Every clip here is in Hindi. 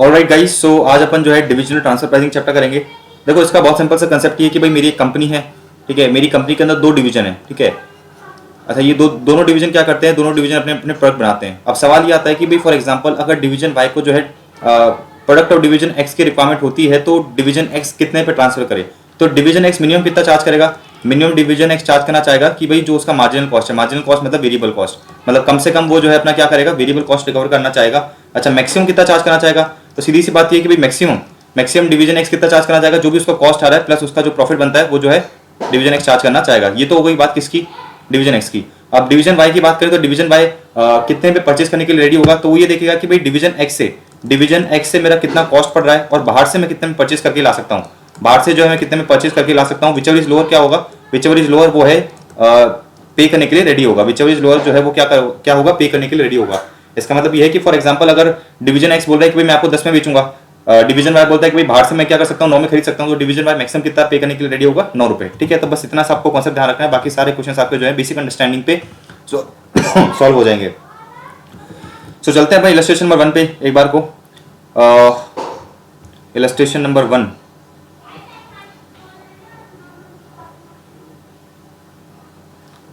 ऑलराइट गाइस, सो आज अपन जो है डिविजनल ट्रांसफर प्राइसिंग चैप्टर करेंगे। देखो, इसका बहुत सिंपल सा कंसेप्ट ये है कि भाई मेरी एक कंपनी है, ठीक है। मेरी कंपनी के अंदर दो डिवीजन है, ठीक है। अच्छा, ये दोनों डिवीजन क्या करते हैं? दोनों डिवीजन अपने अपने प्रोडक्ट बनाते हैं। अब सवाल ये आता है कि भाई फॉर एग्जांपल अगर डिवीजन वाई को जो है प्रोडक्ट ऑफ डिवीजन एक्स की रिक्वायरमेंट होती है तो डिवीजन एक्स कितने पे ट्रांसफर करे? तो डिवीजन एक्स मिनिमम कितना चार्ज करेगा? मिनिमम डिवीजन एक्स चार्ज करना चाहेगा कि भाई जो उसका मार्जिनल कॉस्ट है, मार्जिनल कॉस्ट मतलब वेरिएबल कॉस्ट, मतलब कम से कम वो जो है अपना क्या करेगा, वेरिएबल कॉस्ट रिकवर करना चाहेगा। अच्छा, मैक्सिमम कितना चार्ज करना चाहेगा? तो सीधी सी बात ये है कि भाई मैक्सिमम डिवीजन एक्स कितना चार्ज करना चाहेगा? जो भी उसका कॉस्ट आ रहा है प्लस उसका जो प्रॉफिट बनता है वो जो है डिवीजन एक्स चार्ज करना चाहेगा। ये तो हो गई बात किसकी? डिवीजन एक्स की। अब डिवीजन वाई की बात करें तो डिवीजन वाई कितने पे परचेज करने के लिए रेडी होगा? तो वो ये देखेगा कि भाई डिवीजन एक्स से मेरा कितना कॉस्ट पड़ रहा है और बाहर से मैं कितने में परचेज करके ला सकता हूँ। बाहर से जो है मैं कितने में परचेज करके ला सकता हूँ। विचएवर इज लोअर क्या होगा? विचएवर इज लोअर वो है पे करने के लिए रेडी होगा। विचएवर इज लोअर जो है वो क्या होगा? पे करने के लिए रेडी होगा। इसका मतलब ये है कि फॉर एग्जांपल अगर डिवीजन एक्स बोल रहा है कि भाई मैं आपको 10 में बेचूंगा, डिवीजन वाई बोलता है कि भाई बाहर से मैं क्या कर सकता हूँ, 9 में खरीद सकता हूँ, तो डिवीजन वाई मैक्सिमम कितना पे करने के लिए रेडी होगा? 9 रुपए, ठीक है। तो बस इतना सा आपको कॉन्सेप्ट ध्यान रखना है, बाकी सारे क्वेश्चन आपके जो है बेसिक अंडरस्टैंडिंग पे सॉल्व हो जाएंगे। सो चलते हैं भाई इलस्ट्रेशन नंबर 1 पे एक बार को। इलस्ट्रेशन नंबर 1,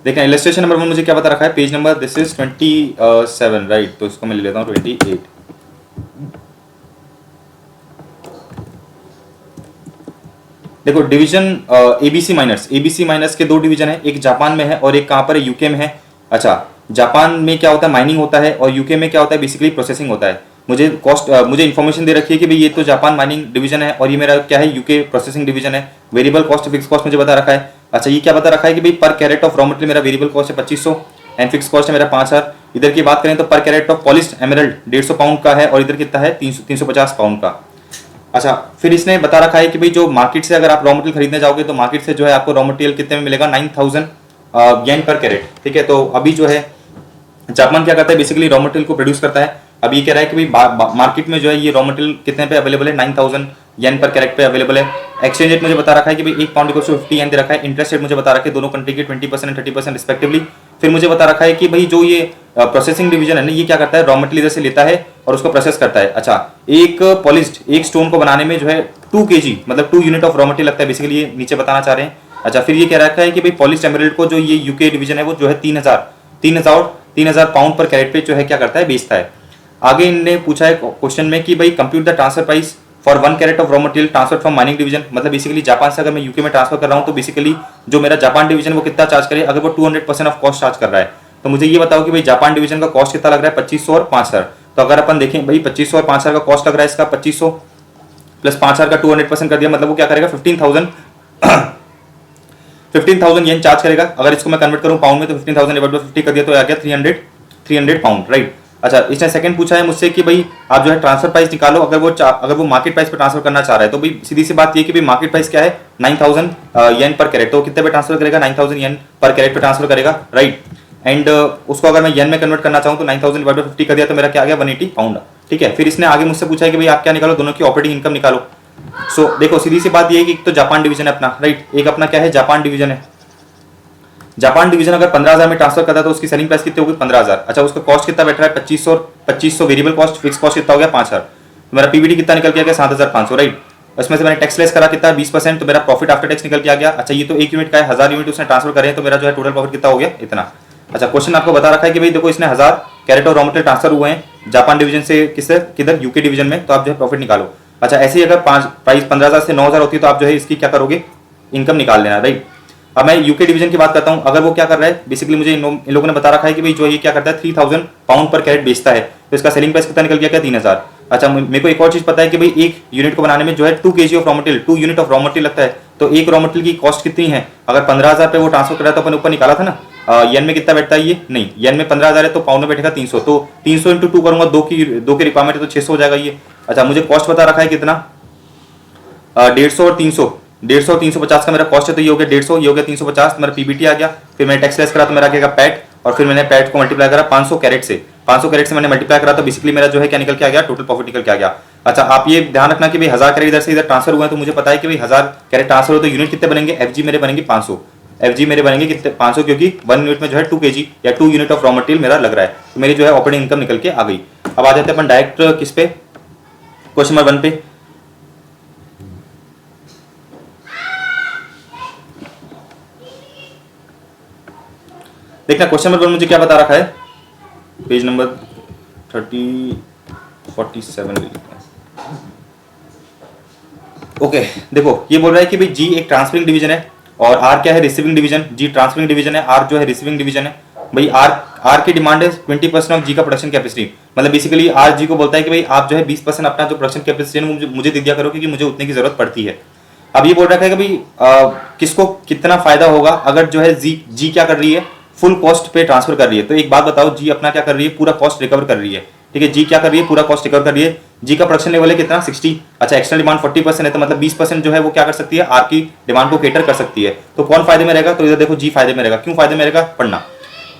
देखिए इलस्ट्रेशन नंबर 1 मुझे क्या बता रखा है? Page number this is 27, right. तो इसको मैं ले लेता हूँ 28। देखो डिवीजन एबीसी माइनर्स के दो डिवीजन है, एक जापान में है और एक कहाँ पर है? यूके में है। अच्छा, जापान में क्या होता है? माइनिंग होता है, और यूके में क्या होता है? बेसिकली प्रोसेसिंग होता है। मुझे इन्फॉर्मेशन दे रखी है कि भाई ये तो जापान माइनिंग डिवीजन है और ये मेरा क्या है? यूके प्रोसेसिंग डिवीजन है। वेरिएबल कॉस्ट फिक्स कॉस्ट मुझे बता रखा है। अच्छा, ये क्या बता रखा है कि भाई पर कैरेट ऑफ रॉ मटेरियल मेरा वेरिएबल कॉस्ट है 2500 एंड फिक्स कॉस्ट है मेरा 5000। इधर की बात करें तो पर carat of polished emerald 150 pound का है और इधर कितना है? 350 पाउंड का। अच्छा, फिर इसने बता रखा है कि भाई जो मार्केट से अगर आप रॉ मटेरियल खरीदने जाओगे तो मार्केट से जो है आपको रॉ मटेरियल कितने में मिलेगा? 9000 येन पर कैरेट, ठीक है। तो अभी जो है जापान क्या करता है? बेसिकली रॉ मटेरियल को प्रोड्यूस करता है। अब ये कह रहा है कि भाई मार्केट में जो है ये रॉ मटेरियल कितने पे अवेलेबल है? 9000 येन पर कैरेट पे अवेलेबल है। एक्सचेंज रेट मुझे बता रखा है कि भाई 1 पाउंड इक्वल टू 50 येन दे रखा है। इंटरेस्ट रेट मुझे बता रखा है दोनों कंट्री के 20% एंड 30% रिस्पेक्टिवली। फिर मुझे बता रखा है कि भाई जो ये प्रोसेसिंग डिवीजन है ना, ये क्या करता है? रॉ मटेरियल इधर से लेता है और उसको प्रोसेस करता है। अच्छा, एक पॉलिश्ड एक स्टोन को बनाने में जो है 2 kg मतलब 2 यूनिट ऑफ रॉ मटेरियल लगता है, बेसिकली ये नीचे बताना चाह रहे हैं। अच्छा, फिर ये कह रखा है कि भाई पॉलिश्ड एमराल्ड को जो ये यूके डिवीजन है वो जो है 3000 पाउंड पर कैरेट पे जो है क्या करता है? बेचता है। आगे इनने पूछा है क्वेश्चन में कि भाई compute the transfer price for 1 carat of raw material transfer from mining division. मतलब बेसिकली जापान से अगर मैं यूके में ट्रांसफर कर रहा हूँ तो बेसिकली जो मेरा जापान डिवीजन वो कितना चार्ज करे? अगर वो 200% ऑफ कॉस्ट चार्ज कर रहा है तो मुझे ये बताओ कि भाई जापान डिवीजन का कॉस्ट कितना लग रहा है? 2500 और 5000। तो अगर अपन देखें भाई 2500 और 5000 का कॉस्ट लग रहा है, इसका 2500 प्लस 5000 का 200% कर दिया, मतलब वो क्या करेगा? 15,000 येन चार्ज करेगा। अगर इसको मैं कन्वर्ट करूं पाउंड में तो 15,000 डिवाइड बाय 50 कर दिया तो आ गया 300 पाउंड, राइट। अच्छा, इसने सेकंड पूछा है मुझसे कि भाई आप जो है ट्रांसफर प्राइस निकालो अगर वो मार्केट प्राइस पे ट्रांसफर करना चाह रहा है। तो भाई सीधी सी बात ये कि भाई मार्केट प्राइस क्या है? 9000 येन पर कैरेट। तो कितने पे ट्रांसफर करेगा? 9000 येन पर कैरेट पे ट्रांसफर करेगा, राइट। एंड उसको अगर मैं येन में कन्वर्ट करना चाहूँ तो 9000 डिवाइड बाय 50 कर दिया तो मेरा क्या आ गया? 180 पाउंड, ठीक है। फिर इसने आगे मुझसे पूछा है कि भाई आप क्या निकालो? दोनों की ऑपरेटिंग इनकम निकालो। सो देखो सीधी सी बात ये है कि एक तो जापान डिवीजन है अपना, राइट। एक अपना क्या है? जापान डिवीजन है। जापान डिवीजन अगर 15,000 में ट्रांसफर करता है तो उसकी सेलिंग प्राइस कितनी होगी? 15,000। अच्छा, उसका कॉस्ट कितना बैठ रहा है? 2500 वेरिएबल कॉस्ट, फिक्स कॉस्ट कितना हो गया? 5000। तो मेरा पीबीटी कितना निकल के आ गया? 7500, राइट। उसमें से मैंने टैक्स लेस करा कितना? 20%, तो मेरा प्रॉफिट आफ्टर टैक्स निकल के आ गया। अच्छा, ये तो 1 यूनिट का है, 1000 यूनिट उसने ट्रांसफर करे हैं तो मेरा जो है टोटल प्रॉफिट कितना हो गया? इतना। अच्छा, क्वेश्चन आपको बता रखा है कि भाई देखो इसने 1000 कैरेट और रॉ मटेरियल ट्रांसफर हुए हैं जापान डिवीजन से किधर? यूके डिवीजन में। तो आप जो है प्रॉफिट निकालो। अच्छा, ऐसे ही अगर प्राइस 15,000 से 9,000 होती है तो आप जो है इसकी क्या करोगे? इनकम निकाल लेना, राइट। अब मैं यूके डिवीजन की बात करता हूं। अगर वो क्या कर रहा है? बेसिकली मुझे इन लोगों ने बता रखा है कि भाई जो ये क्या करता है? 3000 पाउंड पर कैरेट बेचता है, तो इसका सेलिंग प्राइस कितना निकल गया? क्या? 3000। अच्छा, मेरे को एक और चीज पता है कि भाई एक यूनिट को बनाने में जो है 2 kg of raw material 2 unit of raw material लगता है। तो एक रॉ मटेरियल की कॉस्ट कितनी है? अगर 15,000 पे वो ट्रांसफर कर रहा है तो अपन ऊपर निकाला था ना, येन में कितना बैठता है? ये नहीं, येन में 15,000 है तो पाउंड में बैठेगा 300। तो 300 इंटू 2 करूंगा, दो की रिक्वायरमेंट है तो 600 हो जाएगा ये। अच्छा, मुझे कॉस्ट बता रखा है कितना? 150 और 350 का मेरा कॉस्ट है, तो ये हो गया 150, ये हो गया 350, मेरा पीबीटी आ गया। फिर मैंने टैक्स लेस करा तो मेरा आ गया पैट, और फिर मैंने पैट को मल्टीप्लाई करा 500 कैरेट से, 500 कैरेट से मैंने मल्टीप्लाई करा तो बेसिकली मेरा जो है क्या निकल के आ गया? टोटल प्रॉफिट निकल के आ गया। अच्छा, आप ये ध्यान रखना कि भाई 1000 कैरेट इधर से इधर ट्रांसफर हुआ है तो मुझे पता है कि भाई 1000 कैरेट ट्रांसफर हो तो यूनिट कितने बनेंगे? एफजी मेरे बनेंगे 500, एफजी मेरे बनेंगे कितने? 500, क्योंकि 1 यूनिट में जो है 2 kg या 2 यूनिट ऑफ रॉ मटेरियल मेरा लग रहा है, तो मेरी जो है ऑपरेटिंग इनकम निकल के आ गई। अब आ जाते हैं अपन डायरेक्ट किस पे? क्वेश्चन नंबर 1 पे देखना, क्वेश्चन नंबर 1 मुझे क्या बता रखा है, पेज नंबर 47 ओके। देखो ये बोल रहा है कि भाई जी एक ट्रांसफरिंग डिवीजन है और आर क्या है, रिसीविंग डिवीजन। जी ट्रांसफरिंग डिवीजन है, आर जो है रिसीविंग डिवीजन है। भाई आर की डिमांड है 20% ऑफ जी का प्रोडक्शन कैपेसिटी, मतलब बेसिकली आर जी को बोलता है कि भाई आप जो है 20% अपना जो प्रोडक्शन कैपेसिटी है मुझे दे दिया करो, क्योंकि मुझे उतने की जरूरत पड़ती है। अब ये बोल रखा है कि भाई किसको कितना फायदा होगा अगर जो है जी क्या कर रही है, फुल कॉस्ट पे ट्रांसफर कर रही है। तो एक बात बताओ, जी अपना क्या कर रही है, पूरा कॉस्ट रिकवर कर रही है, ठीक है। जी क्या कर रही है, पूरा कॉस्ट रिकवर कर रही है। जी का प्रोडक्शन लेवल है कितना, 60। अच्छा एक्सटर्नल डिमांड 40% है, तो मतलब 20% जो है वो क्या कर सकती है, आर की डिमांड को केटर कर सकती है। तो कौन फायदे में रहेगा, तो इधर देखो जी फायदे में रहेगा। क्यों फायदे में रहेगा, पढ़ना।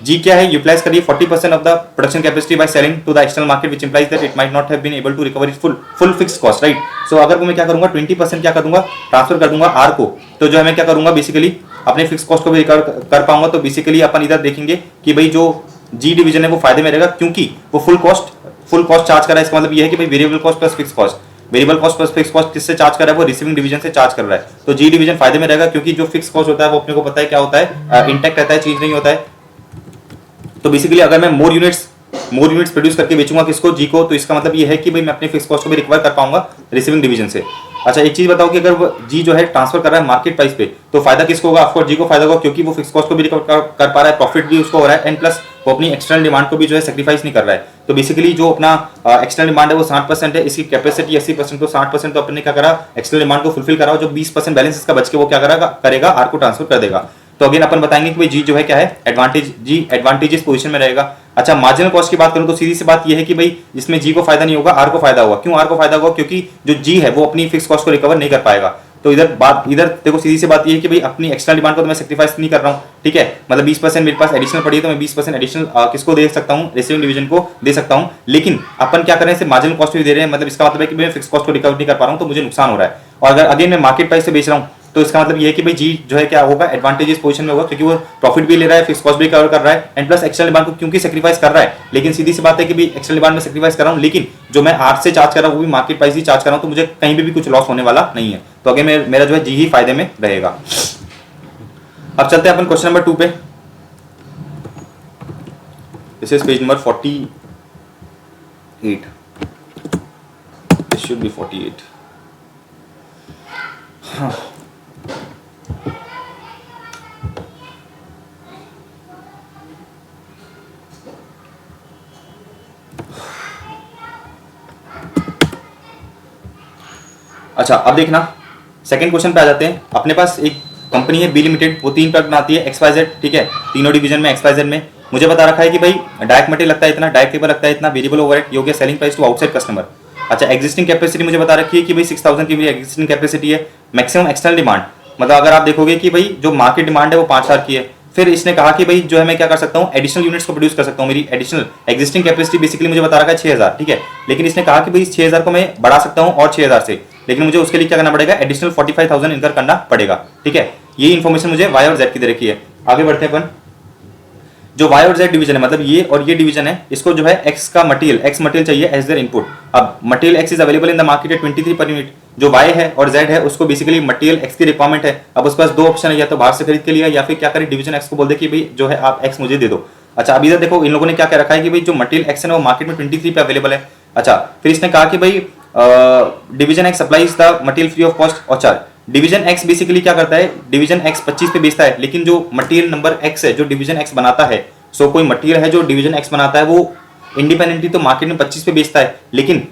जी क्या है, यूटिलाइज करिए 40% of the production capacity by selling to the external market, which implies that it might not have been able to recover its full fixed cost, right. So अगर मैं क्या करूंगा, 20% क्या कर दूंगा, ट्रांसफर कर दूंगा आर को, तो जो है मैं क्या करूंगा, बेसिकली अपने फिक्स कॉस्ट को भी रिकवर कर पाऊंगा। तो बेसिकली अपन इधर देखेंगे कि भाई जो जी डिवीजन है वो फायदे में रहेगा, क्योंकि वो फुल कॉस्ट चार्ज कर रहा है। इसका मतलब ये है कि भाई variable cost plus fix cost, variable cost plus fix cost किससे चार्ज कर रहा है, वो रिसीविंग डिवीजन से चार्ज कर रहा है। तो जी डिवीजन फायदे में रहेगा, क्योंकि जो फिक्स कॉस्ट होता है वो अपने को पता है क्या होता है, इंटैक्ट रहता है, चीज नहीं होता है। तो बेसिकली अगर मैं मोर यूनिट्स प्रोड्यूस करके बेचूंगा किसको, जी को, तो इसका मतलब ये है कि भाई मैं अपने फिक्स कॉस्ट को भी रिकवर कर पाऊंगा रिसीविंग डिवीजन से। अच्छा एक चीज बताओ कि अगर वो जी जो है ट्रांसफर कर रहा है मार्केट प्राइस पे, तो फायदा किसको होगा, ऑफकोर्स जी को फायदा होगा, क्योंकि वो फिक्स कॉस्ट को भी रिकवर कर पा रहा है, प्रॉफिट भी उसको हो रहा है, एंड प्लस वो अपनी एक्सटर्नल डिमांड को भी जो है सेक्रीफाइस नहीं कर रहा है। तो बेसिकली जो अपना एक्सटर्नल डिमांड है वो 60% है, इसकी कैपेसिटी 80%, तो 60% तो अपने क्या करा, एक्सटर्नल डिमांड को फुलफिल करा, जो 20% बैलेंस इसका बच के वो क्या करेगा, आर को ट्रांसफर कर देगा। तो अगेन अपन बताएंगे कि भाई जी जो है क्या है, एडवांटेजेस पोजीशन में रहेगा। अच्छा मार्जिनल कॉस्ट की बात करूं तो सीधी सी बात ये है कि भाई जिसमें जी को फायदा नहीं होगा, आर को फायदा होगा। क्यों आर को फायदा होगा, क्योंकि जो जी है वो अपनी फिक्स कॉस्ट को रिकवर नहीं कर पाएगा। तो इधर देखो सीधी सी बात ये है कि भाई अपनी एक्सटर्नल डिमांड को तो मैं सेक्रीफाइस नहीं कर रहा हूँ, ठीक है। मतलब 20% मेरे पास एडिशनल पड़ी है, तो मैं 20% एडिशनल किसको दे सकता हूँ, रिसीविंग डिवीजन को दे सकता हूँ। लेकिन अपन क्या कर रहे हैं, मार्जिनल कॉस्ट भी दे रहे हैं, मतलब इसका मतलब है कि मैं फिक्स कॉस्ट को रिकवर नहीं कर पा रहा हूँ, तो मुझे नुकसान हो रहा है। और अगर अगेन मैं मार्केट प्राइस से बेच रहा हूँ, तो इसका मतलब ये है कि भाई जी जो है क्या होगा, एडवांटेजेस पोजीशन में होगा, क्योंकि वो प्रॉफिट भी ले रहा है, फिक्स कॉस्ट भी कवर कर रहा है, एंड प्लस एक्सटर्नल डिमांड को क्योंकि सेक्रीफाइस कर रहा है। लेकिन सीधी सी बात है कि भाई एक्सटर्नल डिमांड में सेक्रीफाइस कर रहा हूं, लेकिन जो मैं आर से चार्ज कर रहा हूं वो भी मार्केट प्राइस ही चार्ज कर रहा हूं, तो मुझे कहीं भी कुछ लॉस होने वाला नहीं है। तो अगर मेरा जो है जी ही फायदे में रहेगा। अब चलते हैं अपन क्वेश्चन नंबर 2 पे। This is page number 48, this should be 48। हाँ अच्छा अब देखना, सेकंड क्वेश्चन पे आ जाते हैं। अपने पास एक कंपनी है बी लिमिटेड, वो 3 प्रोडक्ट बनाती है XYZ, ठीक है, तीनों डिवीजन में XYZ में। मुझे बता रखा है कि भाई डायरेक्ट मटेरियल लगता है इतना, डायरेक्ट लेबर लगता है इतना, वेरिएबल ओवरहेड, योग्य selling price to outside customer. अच्छा एग्जिस्टिंग कैपेसिटी मुझे बता रखी है कि भाई 6000 की मेरी एग्जिस्टिंग कैपेसिटी है। मैक्सिमम एक्सटर्नल डिमांड, मतलब अगर आप देखोगे कि भाई जो मार्केट डिमांड है वो 5000 की है। फिर इसने कहा कि भाई जो है मैं क्या कर सकता हूँ, एडिशनल यूनिट्स को प्रोड्यूस कर सकता हूँ। मेरी एडिशनल एग्जिस्टिंग कैपेसिटी बेसिकली मुझे बता रखा है 6000, ठीक है। लेकिन इसने कहा कि भाई 6000 को मैं बढ़ा सकता हूँ और 6000 से, लेकिन मुझे उसके लिए क्या करना पड़ेगा, एडिशनल 45,000 इनकर करना पड़ेगा, ठीक है। ये इन्फॉर्मेशन मुझे वाई और जेड की दे रखी है। आगे बढ़ते हैं अपन। जो वाई और जेड डिवीजन है, मतलब ये और ये डिवीजन है, इसको जो है एक्स मटेरियल चाहिए एज देयर इनपुट। अब material x is available in the market at 23 per unit. जो वाई है और जेड है उसको बेसिकली मटेरियल एक्स की रिक्वायरमेंट है। अब उसके पास 2 ऑप्शन है, या तो बाहर से खरीद के लिया, या फिर क्या करे, डिवीजन एक्स को बोल दे कि भाई जो है आप एक्स मुझे दे दो। अच्छा अब इधर देखो इन लोगों ने क्या कह रखा है कि भाई जो मटेरियल एक्स है वो मार्केट में 23 पे अवेलेबल है। अच्छा फिर इसने कहा कि भाई division x supplies the material free of cost और चार्ज। डिवीजन एक्स बेसिकली क्या करता है, डिवीजन एक्स 25 पे बेचता है, लेकिन जो मटेरियल नंबर एक्स है जो डिवीजन एक्स बनाता है, सो कोई मटेरियल है जो डिवीजन एक्स बनाता है वो इंडिपेंडेंटली तो मार्केट में 25 पे बेचता है, लेकिन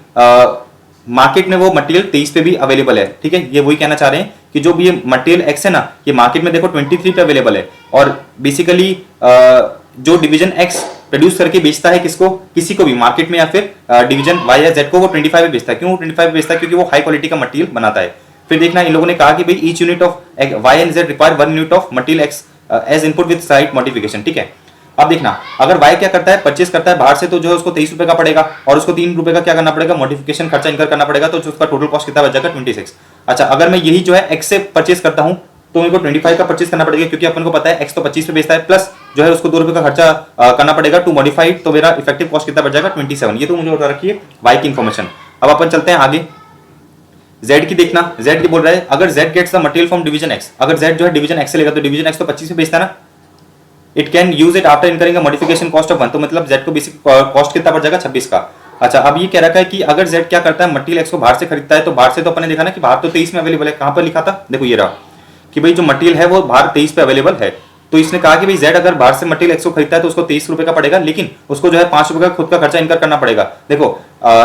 मार्केट में वो मटेरियल 23 पे भी अवेलेबल है, ठीक है। ये वही कहना चाह रहे हैं कि जो भी ये मटेरियल एक्स है ना, ये मार्केट में देखो 23 पे अवेलेबल है, और बेसिकली जो डिवीजन एक्स प्रोड्यूस करके बेचता है किसको, किसी को भी मार्केट में, या फिर डिवीजन वाई या जेड को, वो 25 पे बेचता है। क्यों 25 पे बेचता है, क्योंकि वो हाई क्वालिटी का मटेरियल बनाता है। फिर देखना इन लोगों ने कहा कि भाई each unit of Y and Z require 1 unit of material X as input with slight modification, ठीक है। अब देखना अगर वाई क्या करता है, परचेस करता है बाहर से, तो जो है उसको 23 रुपए का पड़ेगा, और उसको 3 रुपए का क्या करना पड़ेगा, मॉडिफिकेशन खर्चा इनकर करना पड़ेगा, तो उसका टोटल कॉस्ट कितना बच जाएगा 26। अच्छा अगर मैं यही जो है एक्स से परचेस करता हूं, तो मेरे को 25 का परचेस करना पड़ेगा, क्योंकि अपन को पता है एक्स तो 25 पे बेचता है, प्लस जो है उसको 2 रुपए का खर्चा करना पड़ेगा टू मॉडिफाइड, तो मेरा इफेक्टिव कॉस्ट कितना बच जाएगा 27। ये तो मुझे बता रखी है वाई की इन्फॉर्मेशन। अब अपन चलते हैं आगे। जेड की देखना, जेड की बोल रहा है अगर Z gets the material from division X, अगर जेड जो है डिवीजन एक्स से लेगा तो डिवीजन एक्स तो 25 पे बेचता है ना, it can use it after incurring a modification cost of 1, तो मतलब जेड को बेसिक कॉस्ट कितना पड़ जाएगा 26 का। अच्छा अब ये कह रखा है कि अगर जेड क्या करता है मटेरियल एक्स को बाहर से खरीदता है, तो बाहर से तो अपने देखा ना कि बाहर तो 23 में अवेलेबल है, कहां पर लिखा था देखो ये रहा कि भाई जो मटेरियल है वो बाहर 23 पे अवेलेबल है, तो इसने कहा कि भाई जेड अगर बाहर से मटेरियल एक्स को खरीदता है तो उसको 23 रुपए का पड़ेगा, लेकिन उसको जो है 5 रुपए का खुद का खर्चा इनकर करना पड़ेगा। देखो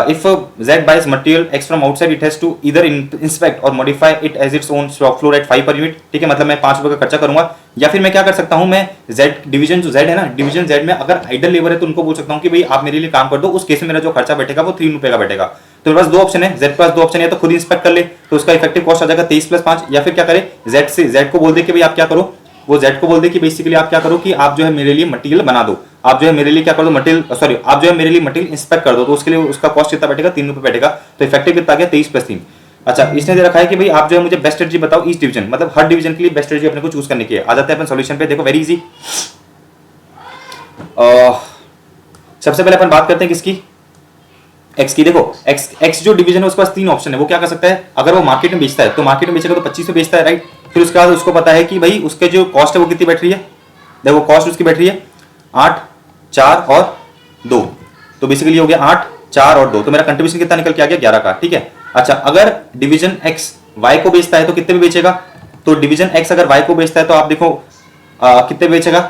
if Z buys material X from outside it has to either inspect और modify it as its own shop floor at 5 per unit, ठीक है, मतलब मैं 5 रुपए का खर्चा करूंगा। या फिर मैं क्या कर सकता हूं, मैं जेड डिवीजन जो जेड है ना, डिवीजन जेड में अगर आइडल लेबर है तो उनको बोल सकता हूं कि भाई आप मेरे लिए काम कर दो, उस केस में मेरा जो खर्चा बैठेगा वो 3 रुपए का बैठेगा। तो मेरे पास दो ऑप्शन है, जेड के पास दो ऑप्शन है, तो खुद इंस्पेक्ट कर ले तो उसका इफेक्टिव कॉस्ट आ जाएगा 23 + 5, या फिर क्या करे जेड से जेड को बोल दे कि भाई आप क्या करो, वो जेड को बोल दे कि बेसिकली आप क्या करो कि आप जो है मेरे लिए मटेरियल बना दो, आप जो है मेरे लिए क्या कर दो मटेरियल, सॉरी आप जो है मेरे लिए मटेरियल इंस्पेक्ट कर दो, तो उसके लिए उसका कॉस्ट कितना बैठेगा 3 रुपए बैठेगा, तो इफेक्टिव कितना आ गया 23 + 3। अच्छा इसने दे रखा है कि भाई आप जो है मुझे बेस्ट स्ट्रेटजी बताओ ईच डिवीजन, मतलब हर डिवीजन के लिए बेस्ट स्ट्रेटजी अपने को चूज करने की है। आ जाते हैं अपन सॉल्यूशन पे, देखो वेरी इजी। सबसे पहले अपन बात करते हैं किसकी, एक्स की। देखो एक्स जो डिवीजन है उसके पास 3 ऑप्शन है, वो क्या कर सकता है, अगर वो मार्केट में बेचता है तो मार्केट में बेचेगा तो 25 पे बेचता है, राइट। फिर उसके बाद उसको पता है कि भाई उसके जो कॉस्ट है वो कितनी बैठ रही है, देखो कॉस्ट उसकी बैठ रही है 8, 4 और 2, तो बेसिकली हो गया 8, 4 और 2, तो मेरा कंट्रीब्यूशन कितना निकल के आ गया 11 का, ठीक है। अच्छा अगर डिवीजन एक्स वाई को बेचता है तो कितने में बेचेगा, तो डिवीजन एक्स अगर वाई को बेचता है तो आप देखो कितने में बेचेगा।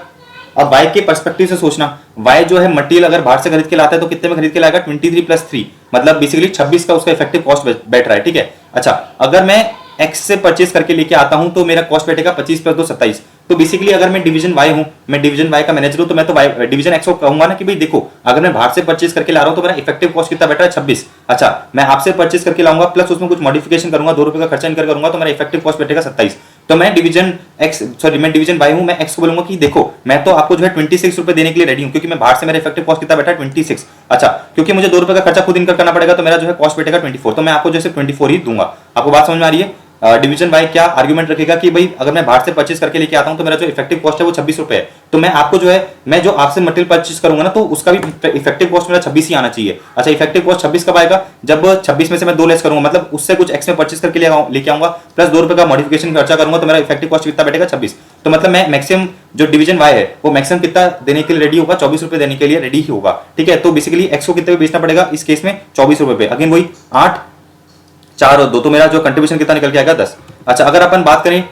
अब वाई के पर्सपेक्टिव से सोचना, वाई जो है मटेरियल अगर बाहर से खरीद के लाता है तो कितने में खरीद के लाएगा 23 + 3, मतलब बेसिकली 26 का उसका इफेक्टिव कॉस्ट बैठ रहा है, ठीक है। अच्छा अगर मैं एक्स से परचेस करके लेके आता हूं तो मेरा कॉस्ट बैठेगा 25 + 2 27, तो बेसिकली अगर मैं डिवीजन वाई हूं, मैं डिवीजन वाई का मैनेजर हूं, तो मैं तो डिवीजन एक्स को कहूंगा ना कि भाई देखो अगर मैं बाहर से परचेस करके ला रहा हूं तो मेरा इफेक्टिव कॉस्ट कितना बैठ रहा है 26। अच्छा मैं आपसे परचेस करके लाऊंगा प्लस उसमें कुछ मॉडिफिकेशन करूंगा, 2 रुपए का खर्चा इनकर करूंगा, तो मेरा इफेक्टिव कॉस्ट बैठेगा 27। तो मैं डिवीजन एक्स सॉरी मैं डिवीजन वाई हूं, मैं एक्स को बोलूंगा कि देखो मैं तो आपको जो है 26 रुपए देने के लिए रेडी हूं, क्योंकि मैं बाहर से मेरा इफेक्टिव कॉस्ट कितना बैठा है 26। अच्छा क्योंकि मुझे 2 रुपए का खर्चा खुद इनकर करना पड़ेगा तो मेरा जो है कॉस्ट बैठेगा 24, तो मैं आपको जैसे 24 ही दूंगा। आपको बात समझ में आ रही है। डिवीजन वाई क्या आर्गुमेंट रखेगा कि भाई अगर मैं बाहर से परचेस करके लेके आता हूं तो मेरा जो इफेक्टिव कॉस्ट है वो 26 रुपए है, तो मैं आपको जो है मैं जो आपसे मटेरियल परचेस करूंगा ना तो उसका भी इफेक्टिव कॉस्ट मेरा 26 ही आना चाहिए। अच्छा इफेक्टिव कॉस्ट 26 कब आएगा, जब 26 में से मैं 2 लेस करूंगा, मतलब उससे कुछ एक्स में परचेस करके लेके आऊंगा प्लस 2 रुपए का मॉडिफिकेशन खर्चा करूंगा, तो मेरा इफेक्टिव कॉस्ट कितना बैठेगा 26। तो मतलब मैं मैक्सिमम जो डिवीजन वाई है वो मैक्सिमम कितना देने के लिए रेडी होगा, 24 रुपए देने के लिए रेडी ही होगा, ठीक है। तो बेसिकली एक्स को कितने पे बेचना पड़ेगा इस केस में 24 रुपए पे, अगेन वही 8, 4 और 2, तो मेरा जो कंट्रीब्यूशन कितना निकल के आएगा 10। अच्छा अगर अपन बात करें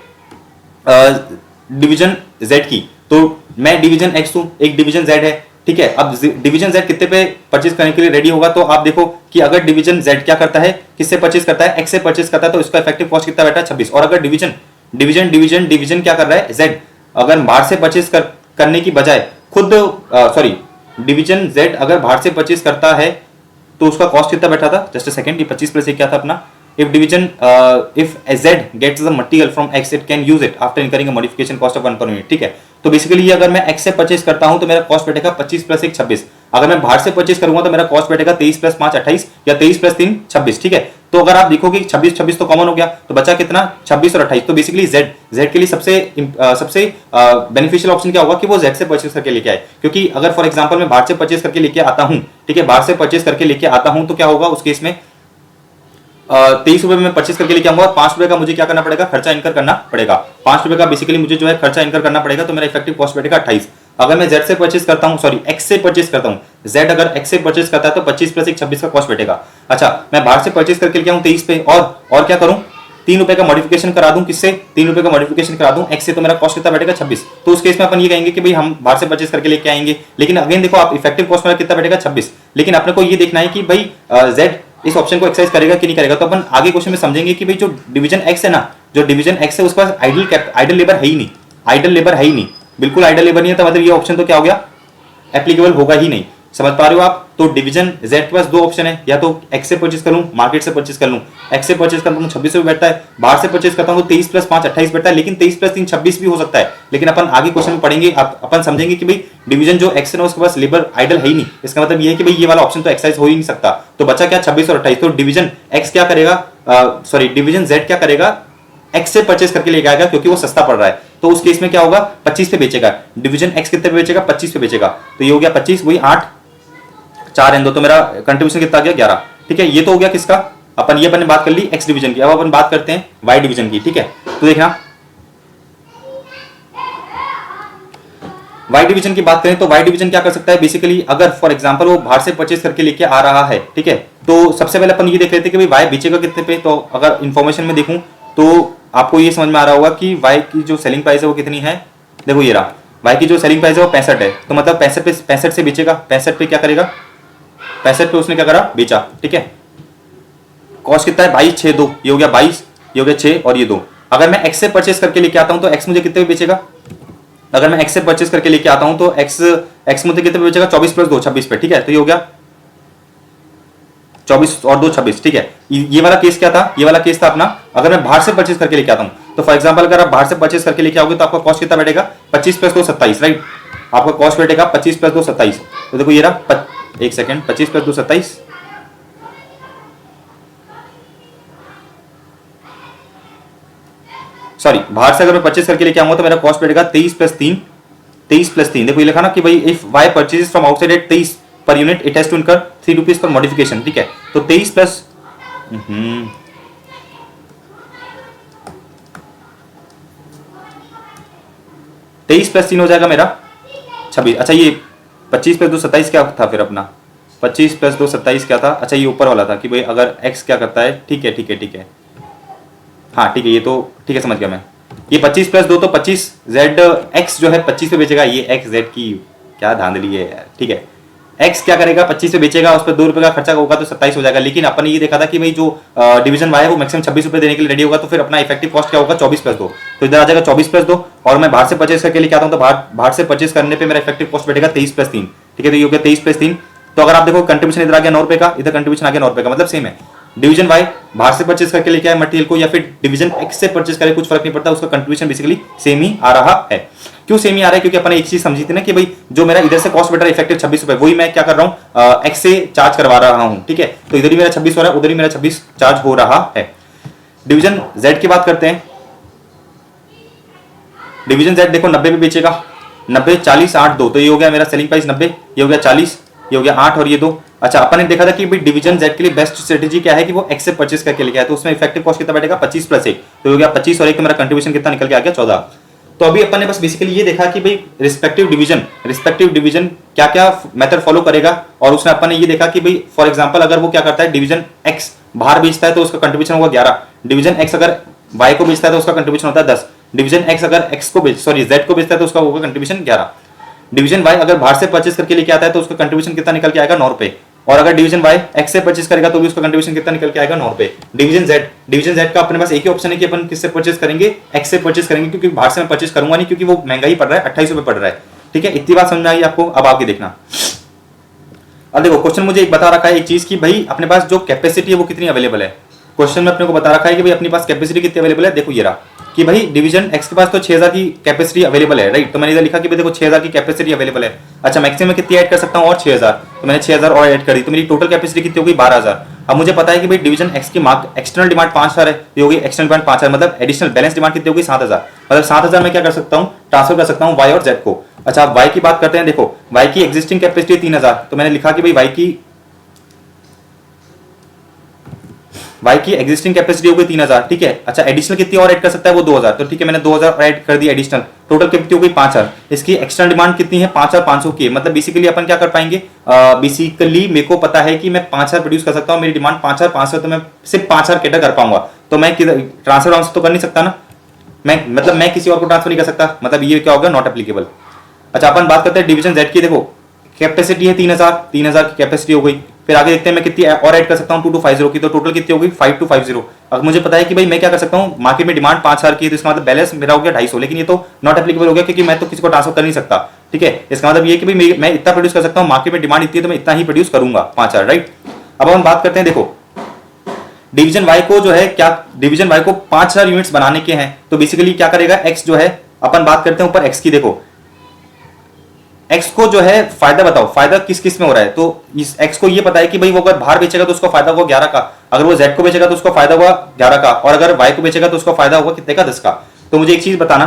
डिवीजन जेड की, तो मैं डिवीजन एक्स हूं, एक डिवीजन जेड है, ठीक है। अब डिवीजन जेड कितने पे परचेज करने के लिए रेडी होगा, तो आप देखो कि अगर डिवीजन जेड क्या करता है, किससे परचेज करता है, एक्स से परचेज करता है, तो इसका इफेक्टिव कॉस्ट कितना बैठा है 26। और अगर डिवीजन डिवीजन डिवीजन डिवीजन क्या कर रहा है जेड, अगर बाहर से परचेज करने की बजाय खुद सॉरी डिवीजन जेड अगर बाहर से परचेज करता है तो उसका कॉस्ट कितना बैठा था, जस्ट अ सेकंड, ये 25 + 1 क्या था अपना, if division if z gets the material from x it can use it after incurring a modification cost of 1 per unit, ठीक है। तो बेसिकली ये अगर मैं x से परचेज करता हूं तो मेरा कॉस्ट बैठेगा 25 + 1 26, अगर मैं बाहर से परचेज करूंगा तो मेरा कॉस्ट बैठेगा 23 + 5 28 या 23 + 3 26, ठीक है। तो अगर आप देखोगे 26 26 तो कॉमन हो गया, तो बचा कितना 26 और 28, तो बेसिकली z के लिए सबसे बेनिफिशियल ऑप्शन क्या होगा कि वो z से परचेज करके लेके आए, क्योंकि अगर फॉर एग्जांपल मैं बाहर से परचेज करके लेके आता हूं, ठीक है, बाहर से परचेज करके लेके आता हूं तो क्या होगा उस केस में 23 रुपए में परचेस करके लेके आऊंगा, 5 रुपए का मुझे क्या करना पड़ेगा, खर्चा इनकर करना पड़ेगा, 5 रुपए का बेसिकली मुझे जो है खर्चा इनकर करना पड़ेगा, तो मेरा इफेक्टिव कॉस्ट बैठेगा 28। अगर मैं जेड से परचेस करता हूं, सॉरी एक्स से परचेस करता हूं, जेड अगर एक्स से परचेस करता है तो 25 + 1 26 का कॉस्ट बैठेगा। अच्छा मैं बाहर से परचेस करके लेके आऊं 23 पे, और क्या करूं 3 रुपए का मॉडिफिकेशन करा दूं, किससे 3 रुपए का मॉडिफिकेशन करा दूं एक्स से, तो मेरा कॉस्ट कितना बैठेगा 26। तो उस केस में अपन ये कहेंगे कि भाई हम बाहर से परचेस करके लेके आएंगे, लेकिन अगेन देखो आप इफेक्टिव कॉस्ट मेरा कितना बैठेगा 26, लेकिन अपने को ये देखना है कि भाई जेड इस ऑप्शन को एक्सरसाइज करेगा कि नहीं करेगा। तो अपन आगे क्वेश्चन में समझेंगे कि भाई जो डिवीजन एक्स है ना, जो डिवीजन एक्स है उसके पास आइडल लेबर है ही नहीं, आइडल लेबर है ही नहीं, बिल्कुल आइडल लेबर नहीं है, तो मतलब ये ऑप्शन तो क्या हो गया एप्लीकेबल होगा ही नहीं। समझ पा रहे हो आप। तो डिवीजन जेड के पास दो ऑप्शन है, या तो एक्स से परचेज करूं, मार्केट से परचेज कर लूं। एक्स से परचेज करता हूं 26 रुपए बैठता है, बाहर से परचेज करता हूं तो 23 + 5 28 बैठता है, लेकिन 23 + 3 26 भी हो सकता है। लेकिन अपन आगे क्वेश्चन में पढ़ेंगे, अपन समझेंगे कि भाई डिवीजन जो एक्स है उसके पास लेबर आइडल है ही नहीं, इसका मतलब ये है कि भाई ये वाला ऑप्शन तो एक्सरसाइज हो ही नहीं सकता। तो बचा क्या 26 और 28। तो डिवीजन एक्स क्या करेगा, सॉरी डिवीजन जेड क्या करेगा, एक्स से परचेज करके लेके आएगा क्योंकि वो सस्ता पड़ रहा है। तो उस केस में क्या होगा 25 पे बेचेगा, डिवीजन एक्स कितने पे बेचेगा 25 पे बेचेगा। तो ये हो गया 25, वही 8 4 2, तो मेरा कंट्रीब्यूशन कितना आ गया 11। ठीक है, ये तो हो गया किसका अपन ये अपन बात कर ली एक्स डिवीजन की, अब अपन बात करते हैं वाई डिवीजन की, ठीक है। तो देखना वाई डिवीजन की बात करें तो वाई डिवीजन क्या कर सकता है बेसिकली, अगर फॉर एग्जांपल वो बाहर से परचेज करके लेके आ रहा है, ठीक है, तो सबसे पहले अपन ये देख लेते हैं कि भाई वाई बेचेगा कितने पे। तो अगर इंफॉर्मेशन में देखूं तो आपको ये समझ में आ रहा होगा कि वाई की जो सेलिंग प्राइस है वो कितनी है। देखो ये रहा, वाई की जो सेलिंग प्राइस है वो 65 है, तो मतलब 65 पे 65 से बेचेगा, 65 पे क्या करेगा, 65 पे उसने क्या करा, बेचा, ठीक है। कॉस्ट कितना है 22 6 2, ये हो गया 22, ये हो गया 6 और ये 2। अगर मैं एक्स से परचेज करके लेके आता हूं तो एक्स मुझे कितने पे बेचेगा, अगर मैं एक्स से परचेज करके लेके आता हूं तो एक्स मुझे कितने पे बेचेगा, 24 प्लस 2 26 पे, ठीक है। तो ये हो गया 24 और 2 26, ठीक है। ये वाला केस क्या था, ये वाला केस था अपना अगर मैं बाहर से परचेज करके लेके आता हूं। तो फॉर एग्जांपल अगर आप बाहर से परचेज करके लेके आओगे तो आपका कॉस्ट कितना बैठेगा, 25 प्लस 2 27, राइट। आपका कॉस्ट बैठेगा 25 प्लस 2 27। तो देखो ये रहा, एक सेकेंड, 25 प्लस 2 27, सॉरी बाहर से अगर मैं परचेज करके लेके आऊंगा तो मेरा कॉस्ट बैठेगा 23 प्लस 3, 23 प्लस 3। देखो ये लिखा ना कि भाई if Y purchase from outside at 23 per unit it has to इनकर 3 रुपीज पर मॉडिफिकेशन, ठीक है। तो 23 प्लस 23 प्लस 3 हो जाएगा मेरा 26। अच्छा ये 25 प्लस 2 27 क्या था फिर अपना, 25 प्लस 2 27 क्या था, अच्छा ये ऊपर वाला था कि भाई अगर x क्या करता है, ठीक है ठीक है ठीक है, हाँ ठीक है, ये तो ठीक है समझ गया मैं। ये 25 प्लस 2 तो 25 z x जो है 25 पे बेचेगा, ये x z की क्या धांधली है यार, ठीक है। x क्या करेगा 25 पे बेचेगा, उस पर 2 रुपए का खर्चा होगा तो 27 हो जाएगा। लेकिन अपन ने ये देखा था कि भाई जो डिवीजन y है वो मैक्सिमम 26 रुपए देने के लिए रेडी होगा, तो फिर अपना इफेक्टिव कॉस्ट क्या होगा 24 प्लस 2। तो इधर आ जाएगा 24 प्लस 2 और मैं बाहर से परचेज करके लेके आता हूँ तो बाहर से परचेज करने पे मेरा इफेक्टिव कॉस्ट बैठेगा 23 प्लस 3, ठीक है। तो ये हो गया 23 प्लस 3। तो अगर आप देखो कंट्रीब्यूशन इधर आ गया 9 रुपए का, इधर कंट्रीब्यूशन आ गया 9 रुपए का, मतलब सेम है। डिवीजन वाई बाहर से परचेज करके लेके आए मटेरियल को या फिर डिवीजन एक्स से परचेज करे, कुछ फर्क नहीं पड़ता, उसका कंट्रीब्यूशन बेसिकली सेम ही आ रहा है। क्यों सेम ही आ रहा है, क्योंकि अपन एक चीज समझी थी ना कि भाई जो मेरा इधर से कॉस्ट बैठ रहा है इफेक्टिव 26 रुपए, वही मैं क्या कर रहा हूँ एक्स से चार्ज करवा रहा हूँ, ठीक है। तो इधर ही मेरा 26 हो रहा है, उधर ही मेरा 26 चार्ज हो रहा है। डिवीजन जेड की बात करते हैं। डिवीजन जेड देखो 90 पे बेचेगा, 90 40 8 2, तो ये हो गया मेरा सेलिंग प्राइस 90, ये हो गया 40, ये हो गया 8 और ये 2। अच्छा अपन ने देखा था कि भाई डिवीजन जेड के लिए बेस्ट स्ट्रेटेजी क्या है कि वो एक्स से परचेज करके लेके आया, तो उसमें इफेक्टिव कॉस्ट कितना बैठेगा 25 प्लस 1, तो हो गया 25 और 1 मेरा कंट्रीब्यूशन कितना निकल के आ गया 14। तो अभी अपन ने बस बेसिकली ये देखा कि भाई रिस्पेक्टिव डिवीजन क्या क्या मेथड फॉलो करेगा, और उसने अपन ने ये देखा कि भाई फॉर एग्जांपल अगर वो क्या करता है डिवीजन एक्स बाहर बेचता है तो उसका कंट्रीब्यूशन होगा 11, डिवीजन एक्स अगर वाई को बेचता है तो उसका कंट्रीब्यूशन होता है 10, डिवीजन एक्स अगर जेड को बेचता है तो उसका होगा कंट्रीब्यूशन 11, डिवीजन वाई अगर बाहर से परचेज करके लेके आता है तो उसका कंट्रीब्यूशन कितना निकल के आएगा 9 रुपए, और अगर डिवीजन वाई एक्स से परचेज करेगा तो भी उसका कंट्रीब्यूशन कितना निकल के आएगा 9 रुपए। डिवीजन जेड का अपने पास एक ही ऑप्शन है कि अपन किससे परचेज करेंगे, एक्स से परचेज करेंगे, क्योंकि बाहर से मैं परचेज करूंगा नहीं क्योंकि वो महंगा ही पड़ रहा है, 28 रुपए पड़ रहा है, ठीक है। इतनी बात समझ में आई आपको, अब आगे देखना। अब देखो क्वेश्चन मुझे एक बता रखा है एक चीज की भाई अपने पास जो कैपेसिटी है वो कितनी अवेलेबल है। क्वेश्चन में अपने को बता रखा है कि भाई अपने पास कैपेसिटी कितनी अवेलेबल है। देखो ये रहा कि भाई डिवीजन एक्स के पास तो 6000 की कैपेसिटी अवेलेबल है, राइट। तो मैंने इधर लिखा कि भाई देखो 6000 की कैपेसिटी अवेलेबल है। अच्छा मैक्सिमम कितनी ऐड कर सकता हूँ और 6000, तो मैंने 6000 और ऐड कर दी, तो मेरी टोटल कैपेसिटी कितनी होगी 12000। अब मुझे पता है कि भाई डिवीजन एक्स की एक्सटर्नल डिमांड 5000 है, ये होगी एक्सटर्नल डिमांड 5000, मतलब एडिशनल बैलेंस डिमांड कितनी होगी 7000, मतलब 7000 में क्या कर सकता हूँ ट्रांसफर कर सकता हूँ वाई और जेड को। अच्छा वाई की बात करते हैं। देखो वाई की एग्जिस्टिंग कैपेसिटी 3000, तो मैंने लिखा कि भाई वाई की एग्जिस्टिंग कैपेसिटी हो गई 3000, ठीक है। अच्छा एडिशनल कितनी और ऐड कर सकता है वो 2000, तो ठीक है मैंने 2000 ऐड कर दिया एडिशनल, टोटल कितनी हो गई 5000। इसकी एक्सटर्नल डिमांड कितनी है 5500 की है, मतलब बेसिकली अपन क्या कर पाएंगे, बेसिकली मेरे को पता है कि मैं 5000 प्रोड्यूस कर सकता हूँ, मेरी डिमांड 5500, तो मैं सिर्फ 5000 कैटर कर पाऊंगा, तो मैं ट्रांसफर तो कर नहीं सकता ना, मैं किसी और को ट्रांसफर नहीं कर सकता, मतलब ये क्या होगा नॉट एप्लीकेबल। अच्छा अपन बात करते हैं डिवीजन जेड की। देखो कैपेसिटी है 3000 की कैपेसिटी हो गई, फिर आगे देखते हैं मैं कितनी और ऐड कर सकता हूँ 2250 की, तो टोटल कितनी होगी 5250। अब मुझे पता है कि भाई मैं क्या कर सकता हूँ, मार्केट में डिमांड 5000 की है, तो इसका मतलब बैलेंस मेरा हो गया 250, लेकिन ये तो नॉट एप्लीकेबल हो गया क्योंकि मैं तो किसी को ट्रांसफर कर नहीं सकता, ठीक है। इसका मतलब ये कि भाई मैं इतना प्रोड्यूस कर सकता हूँ, मार्केट में डिमांड इतनी है तो मैं इतना ही प्रोड्यूस करूंगा 5000, राइट। अब हम बात करते हैं, देखो डिवीजन वाई को जो है क्या, डिवीजन वाई को 5000 यूनिट्स बनाने के हैं, तो बेसिकली क्या करेगा एक्स जो है, अपन बात करते हैं ऊपर एक्स की। देखो एक्स को जो है फायदा बताओ, फायदा किस किस में हो रहा है, तो इस एक्स को ये पता है कि भाई वो अगर बाहर बेचेगा तो उसको फायदा होगा 11 का, अगर वो जेड को बेचेगा तो उसको फायदा होगा 11 का, और अगर वाई को बेचेगा तो उसको फायदा होगा कितने का 10 का। तो मुझे एक चीज बताना,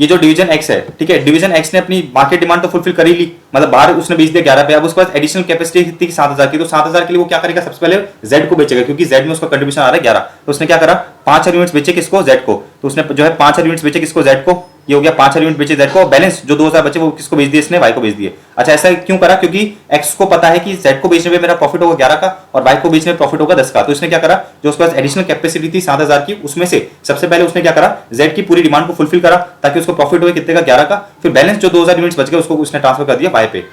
ये जो डिवीजन एक्स है, ठीक है, डिवीजन एक्स ने अपनी मार्केट डिमांड तो फुलफिल कर ही ली, मतलब बाहर उसने बेच दिया 11 पे। अब उसके पास एडिशनल कैपेसिटी कितनी की 7000 की, तो 7000 के लिए वो क्या करेगा, सबसे पहले जेड को बेचेगा, क्योंकि जेड में उसका कंट्रीब्यूशन आ रहा है 11। तो उसने क्या करा, 5000 यूनिट्स बेचे किसको, जेड को। तो उसने जो है 5000 यूनिट्स बेचे किसको, जेड को। ये हो गया 5000 यूनिट बेचे जेड को, बैलेंस जो 2000 बचे वो किसको बेच दिए इसने, वाई को बेच दिए। अच्छा, ऐसा क्यों करा, क्योंकि एक्स को पता है कि जेड को बेचने में मेरा प्रॉफिट होगा 11 का और वाई को बेचने में प्रॉफिट होगा 10 का। तो इसने क्या करा, जो उसके पास एडिशनल कैपेसिटी थी 7000 की, उसमें से सबसे पहले उसने क्या करा, जेड की पूरी डिमांड को फुलफिल करा ताकि उसको प्रॉफिट हो कितने का, 11 का। फिर बैलेंस जो 2000 यूनिट्स बच गए उसको उसने ट्रांसफर कर दिया वाई पे।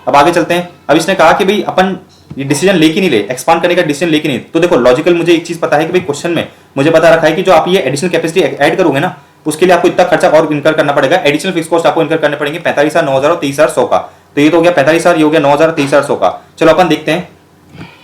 अब आगे चलते हैं। अब इसने कहा कि भाई अपन ये डिसीजन लेके नहीं ले, एक्सपांड करने का डिसीजन लेके नहीं। तो देखो लॉजिकल मुझे एक चीज पता है कि भाई क्वेश्चन में मुझे बता रखा है कि जो आप ये एडिशनल कैपेसिटी ऐड करोगे ना, उसके लिए आपको इतना खर्चा और इनकर करना पड़ेगा। एडिशनल फिक्स कॉस्ट आपको इनकर करने पड़ेंगे 45,000, 9,000 और 23,100 का। तो ये तो हो गया 45,000, ये हो गया 9,000, 23,100 का। चलो अपन देखते हैं।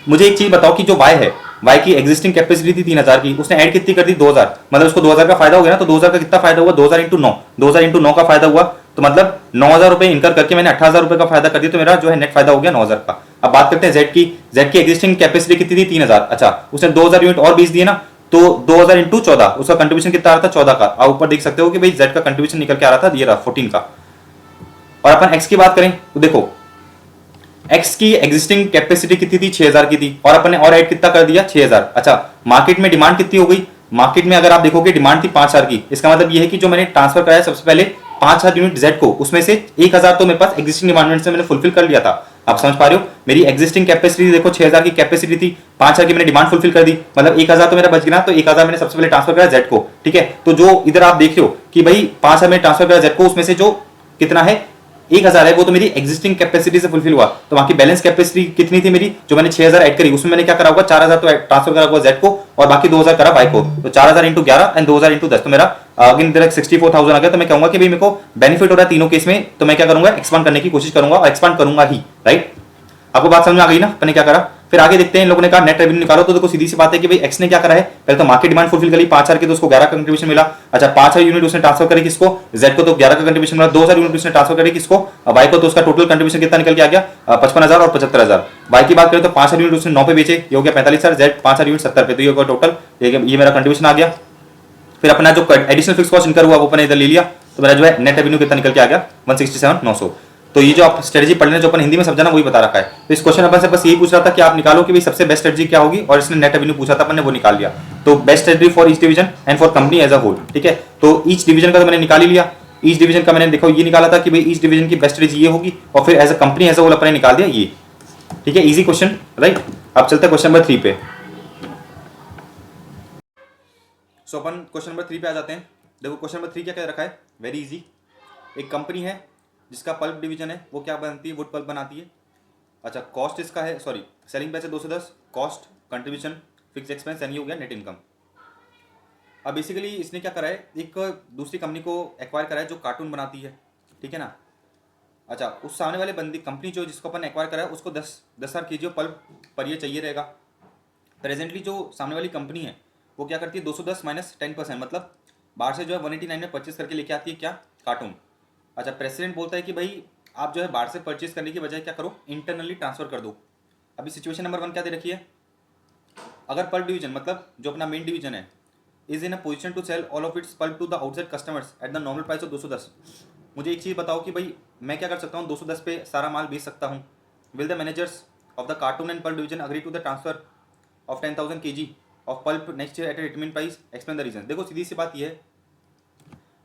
मुझे एक चीज बताओ कि जो वाई है, वाई की एग्जिस्टिंग कैपेसिटी थी 3000 की, उसने ऐड कितनी कर दी, 2000। मतलब उसको 2000 का फायदा हो गया ना। तो 2000 का कितना फायदा हुआ, 2000 इंटू 9, 2000 इंटू 9 का फायदा हुआ। तो मतलब 9,000 रुपए इनकर करके मैंने 18,000 रुपए का फायदा कर दिया, तो मेरा जो है नेट फायदा हो गया 9,000 का। अब बात करते हैं जेड की। जेड की एग्जिस्टिंग कैपेसिटी कितनी थी, 3000। अच्छा, उसने 2000 यूनिट और बेच दिए ना, तो 2000 इंटू 14, उसका कंट्रीब्यूशन कितना आ रहा था, 14 का। आप ऊपर देख सकते हो कि भाई जेड का कंट्रीब्यूशन निकल के आ रहा था, ये रहा 14 का। और अपन एक्स की बात करें तो देखो एक्स की एग्जिस्टिंग कैपेसिटी कितनी थी, 6000 की थी, और अपन ने और ऐड कितना कर दिया, 6000। अच्छा, मार्केट में डिमांड कितनी हो गई, मार्केट में अगर आप देखोगे डिमांड थी 5000 की। इसका मतलब ये है कि जो मैंने ट्रांसफर कराया सबसे पहले 5000 यूनिट जेड को, उसमें से 1000 तो मेरे पास एग्जिस्टिंग डिमांड से मैंने फुलफिल कर लिया था। आप समझ पा रहे हो, मेरी एग्जिस्टिंग कैपेसिटी देखो 6000 की कैपेसिटी थी, 5000 की मैंने डिमांड फुलफिल कर दी, मतलब 1000 तो मेरा बच गया ना। तो 1000 मैंने सबसे पहले ट्रांसफर कराया जेड को, ठीक है। तो जो इधर आप देख रहे हो कि भाई 5000 मैंने ट्रांसफर कराया जेड को, उसमें से जो कितना है 1000 है, वो तो मेरी एग्जिस्टिंग कैपेसिटी से फुलफिल हुआ। तो बाकी बैलेंस कैपेसिटी कितनी थी मेरी, जो मैंने 6000 ऐड करी, उसमें मैंने क्या करा होगा, 4000 तो ट्रांसफर करा होगा जेड को, और बाकी 2000 करा वाई को। तो 4000 इंटू 11 एंड 2000 इंटू 10, तो मेरा अगेन डायरेक्ट 64,000 आ गया। तो मैं कहूंगा कि भाई मेरे को बेनिफिट हो रहा है तीनों केस में, तो मैं क्या करूंगा, एक्सपांड करने की कोशिश करूंगा, और एक्सपांड करूंगा ही, राइट। आपको बात समझ में आ गई ना, मैंने क्या करा। फिर आगे देखते हैं, इन लोगों ने कहा नेट रेवेन्यू निकालो। तो देखो सीधी सी बात है कि भाई एक्स ने क्या करा है, पहले तो मार्केट डिमांड फुलफिल करी 5000 की, तो उसको 11 का कंट्रीब्यूशन मिला। अच्छा, 5000 यूनिट उसने ट्रांसफर करे किसको, जेड को, तो 11 का कंट्रीब्यूशन मिला। 2000 यूनिट उसने ट्रांसफर करे किसको, वाई को, तो उसका टोटल कंट्रीब्यूशन कितना निकल के आ गया, 55,000 और 75,000। वाई की बात करें तो 5000 यूनिट उसने 9 पे बेचे, ये हो गया 45,000, जेड 5000 यूनिट 70 पे, तो ये होगा टोटल, ये मेरा कंट्रीब्यूशन आ गया। फिर अपना जो एडिशनल फिक्स कॉस्ट इनकर हुआ वो अपने इधर ले लिया, तो मेरा जो है नेट रेवेन्यू कितना निकल के आ गया, 167,900। तो ये जो आप स्ट्रेटजी पढ़ रहे जो अपन हिंदी में समझाना वही बता रखा है। तो इस क्वेश्चन अपन से बस यही पूछ रहा था कि आप निकालो कि भाई सबसे बेस्ट स्ट्रेटजी क्या होगी, और इसने नेट रेवेन्यू पूछा था, अपन ने वो निकाल लिया। तो best strategy for each division and for company as a whole, ठीक है। तो ईच डिवीजन का तो मैंने निकाल ही लिया। ईच डिवीजन का मैंने देखो ये निकाला था कि भाई ईच डिवीजन की बेस्ट स्ट्रेटजी ये होगी, और फिर as a company as a whole अपन ने निकाल दिया ये, ठीक है। Easy question, right. अब चलते हैं क्वेश्चन नंबर 3 पे। सो अपन क्वेश्चन नंबर 3 पे आ जाते हैं। देखो क्वेश्चन नंबर 3 क्या कह रखा है, वेरी इजी। एक कंपनी है जिसका पल्प डिवीजन है, वो क्या बनती है, वुड पल्प बनाती है। अच्छा, कॉस्ट इसका है, सॉरी, सेलिंग प्राइस है 210, कॉस्ट, कंट्रीब्यूशन, फिक्स एक्सपेंस, यानी हो गया नेट इनकम। अब बेसिकली इसने क्या करा है, एक दूसरी कंपनी को एक्वायर करा है जो कार्टून बनाती है, ठीक है ना। अच्छा, उस सामने वाले बंदी कंपनी जो जिसको अपन एक्वायर करा है उसको 10,000 केजी पल्प पर ईयर चाहिए रहेगा। प्रेजेंटली जो सामने वाली कंपनी है वो क्या करती है, 210 माइनस 10%, मतलब बाहर से जो है 189 में परचेस करके लेके आती है क्या, कार्टून। अच्छा, प्रेसिडेंट बोलता है कि भाई आप जो है बाहर से परचेस करने की बजाय क्या करो, इंटरनली ट्रांसफर कर दो। अभी सिचुएशन नंबर 1 क्या दे रखी है, अगर पल्प डिवीजन मतलब जो अपना मेन डिवीजन है is in a position to sell all of its pulp to the outside customers at the normal price of 210। मुझे एक चीज़ बताओ कि भाई मैं क्या कर सकता हूँ, 210 पे सारा माल बेच सकता हूँ। Will the managers of the carton and pulp division agree to the transfer of 10,000 kg of pulp next year at a determined price, explain the reason. देखो सीधी सी बात ये है,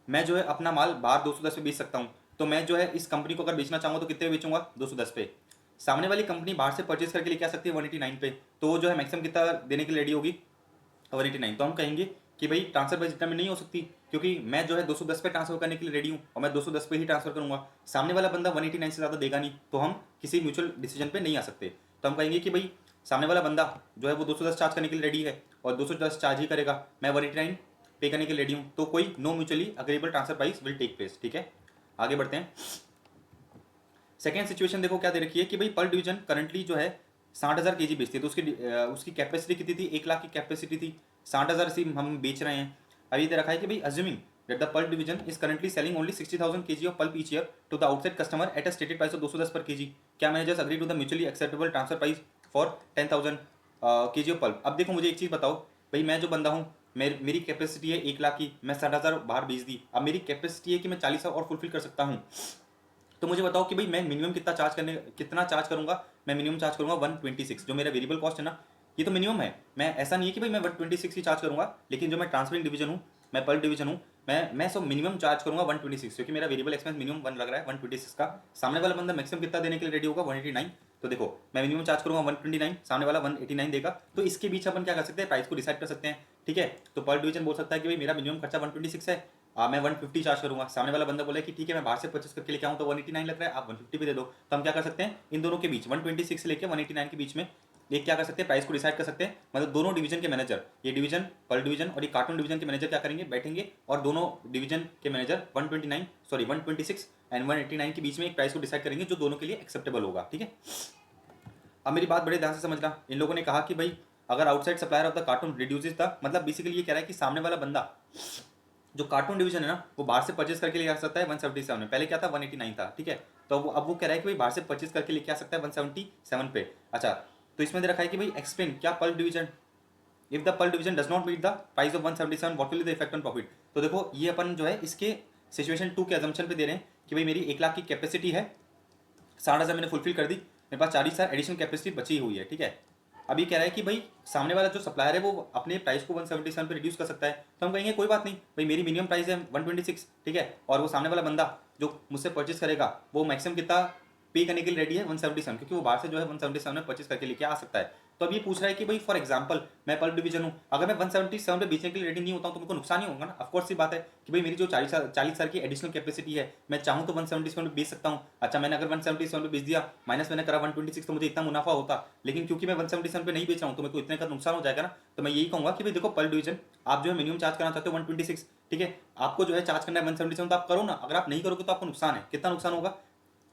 मैं जो है अपना माल बाहर 210 पे बेच सकता हूँ, तो मैं जो है इस कंपनी को अगर बेचना चाहूँगा तो कितने बेचूंगा, 210 पे। सामने वाली कंपनी बाहर से परचेस करके लेके आ सकती है 189 पे, तो वो जो है मैक्सिमम कितना देने के लिए रेडी होगी, 189। तो हम कहेंगे कि भाई ट्रांसफर प्राइस इतना में नहीं हो सकती, क्योंकि मैं जो है 210 पे ट्रांसफर करने के लिए रेडी हूँ, और मैं 210 पे ही ट्रांसफर करूँगा। सामने वाला बंदा 189 से ज़्यादा देगा नहीं, तो हम किसी म्यूचुअल डिसीजन पे नहीं आ सकते। तो हम कहेंगे कि भाई सामने वाला बंदा जो है वो 210 चार्ज करने के लिए रेडी है, और 210 चार्ज ही करेगा, मैं 189 पे करने के लिए रेडी हूँ, तो कोई no mutually agreeable transfer price will take place, ठीक है। आगे बढ़ते हैं। सेकेंड सिचुएशन देखो क्या दे रखी है कि भाई पल्प डिवीजन करंटली जो है 60,000 kg बेचती है, तो उसकी कैपेसिटी कितनी थी, 1 लाख की कैपेसिटी थी, 60,000 से हम बेच रहे हैं। अभी दे रखा है कि भाई assuming that the pulp division is currently selling only 60,000 kg of pulp each year to the outside customer at a stated price of 210 per kg. क्या managers agree to the mutually acceptable transfer price for 10,000 kg of pulp? अब देखो मुझे एक चीज़ बताओ, भाई मैं जो बंदा हूँ मेरी कैपेसिटी है 1 लाख की, मैं 60,000 बाहर भेज दी, अब मेरी कैपेसिटी है कि मैं 40,000 और फुलफिल कर सकता हूँ। तो मुझे बताओ कि भाई मैं मिनिमम कितना चार्ज करूंगा। मैं मिनिमम चार्ज करूंगा 126, जो मेरा वेरिएबल कॉस्ट है ना, ये तो मिनिमम है। मैं ऐसा नहीं है कि भाई मैं 126 ही चार्ज करूंगा, लेकिन जो मैं ट्रांसफरिंग डिवीजन हूँ, मैं पल्प डिवीजन हूँ, मैं सब मिनिमम चार्ज करूंगा 126, क्योंकि मेरा वेरिएबल एक्सपेंस मिनिमम 1 लग रहा है 126 का। सामने वाला बंदा मैक्सिमम कितना देने के लिए रेडी होगा, 189। तो देखो मैं मिनिमम चार्ज करूंगा 129, सामने वाला 189 देगा, तो इसके बीच अपन क्या कर सकते हैं, प्राइस को डिसाइड कर सकते हैं। ठीक है, तो पर डिवीजन बोल सकता है कि भाई मेरा मिनिमम खर्चा 126 है, मैं 150 चार्ज करूंगा। सामने वाला बंदा बोले कि ठीक है मैं बाहर से परचेस करके लेके आऊँ तो 189 लग रहा है, आप 150 भी दे दो। तो हम क्या कर सकते हैं, इन दोनों के बीच 126 से लेकर 189 के बीच में एक क्या कर सकते हैं, प्राइस को डिसाइड कर सकते हैं। मतलब दोनों डिवीजन के मैनेजर, ये डिवीजन पल डिवीजन और ये कार्टून डिवीजन के मैनेजर क्या करेंगे, बैठेंगे और दोनों डिवीजन के मैनेजर 126 एंड 189 के बीच में एक प्राइस को डिसाइड करेंगे जो दोनों के लिए एक्सेप्टेबल होगा। ठीक है, अब मेरी बात बड़े ध्यान से समझना। इन लोगों ने कहा कि भाई अगर outside supplier of the cartoon reduces the, मतलब बेसिकली ये कह रहा है कि सामने वाला बंदा जो कार्टून डिवीजन है ना, वो बाहर से परचेस करके लेके आ सकता है 177 में, पहले क्या था 189 था। ठीक है, तो अब वो कह रहा है कि भाई बाहर से परचेस करके लेके आ सकता है 177 पे। अच्छा, तो इसमें दे रखा है कि भाई एक्सप्लेन क्या pulp division, if the pulp division does not meet the price of 177 what will be the effect on profit. तो देखो ये अपन जो है इसके सिचुएशन 2 के अजम्पशन पे दे रहे हैं कि भाई मेरी 1 लाख की कैपेसिटी है, 60,000 मैंने फुलफिल कर दी, मेरे पास 40,000 एडिशनल कैपेसिटी बची हुई है। ठीक है, अभी कह रहा है कि भाई सामने वाला जो सप्लायर है वो अपने प्राइस को 177 पे रिड्यूस कर सकता है। तो हम कहेंगे कोई बात नहीं भाई, मेरी मिनिमम प्राइस है 126। ठीक है, और वो सामने वाला बंदा जो मुझसे परचेस करेगा वो मैक्सिमम कितना पे करने के लिए रेडी है 177, क्योंकि वो बाहर से जो है 177 में परचेस करके लेके आ सकता है। तो अब ये पूछ रहा है कि भाई फॉर एग्जांपल मैं पल्प डिवीजन हूँ, अगर मैं 177 पे बेचने के लिए रेडी नहीं होता हूँ तो मेरे को नुकसान ही होगा ना। ऑफकोर्स सी बात है कि भाई मेरी जो 40,000 की एडिशनल कैपेसिटी है, मैं चाहूँ तो 177 पे बेच सकता हूँ। अच्छा, मैंने अगर 177 पे बेच दिया, माइनस मैंने करा 126, तो मुझे इतना मुनाफा होता, लेकिन क्योंकि मैं 177 पे नहीं बेच रहा हूँ तो मेरे को इतने का नुकसान हो जाएगा ना। तो मैं यही कहूँगा कि भाई देखो पल्प डिवीजन, आप जो है मिनिमम चार्ज करना चाहते हो 126। ठीक है, आपको जो है चार्ज करना है 177, तो आप करो ना। अगर आप नहीं करोगे तो आपको नुकसान है, कितना नुकसान होगा,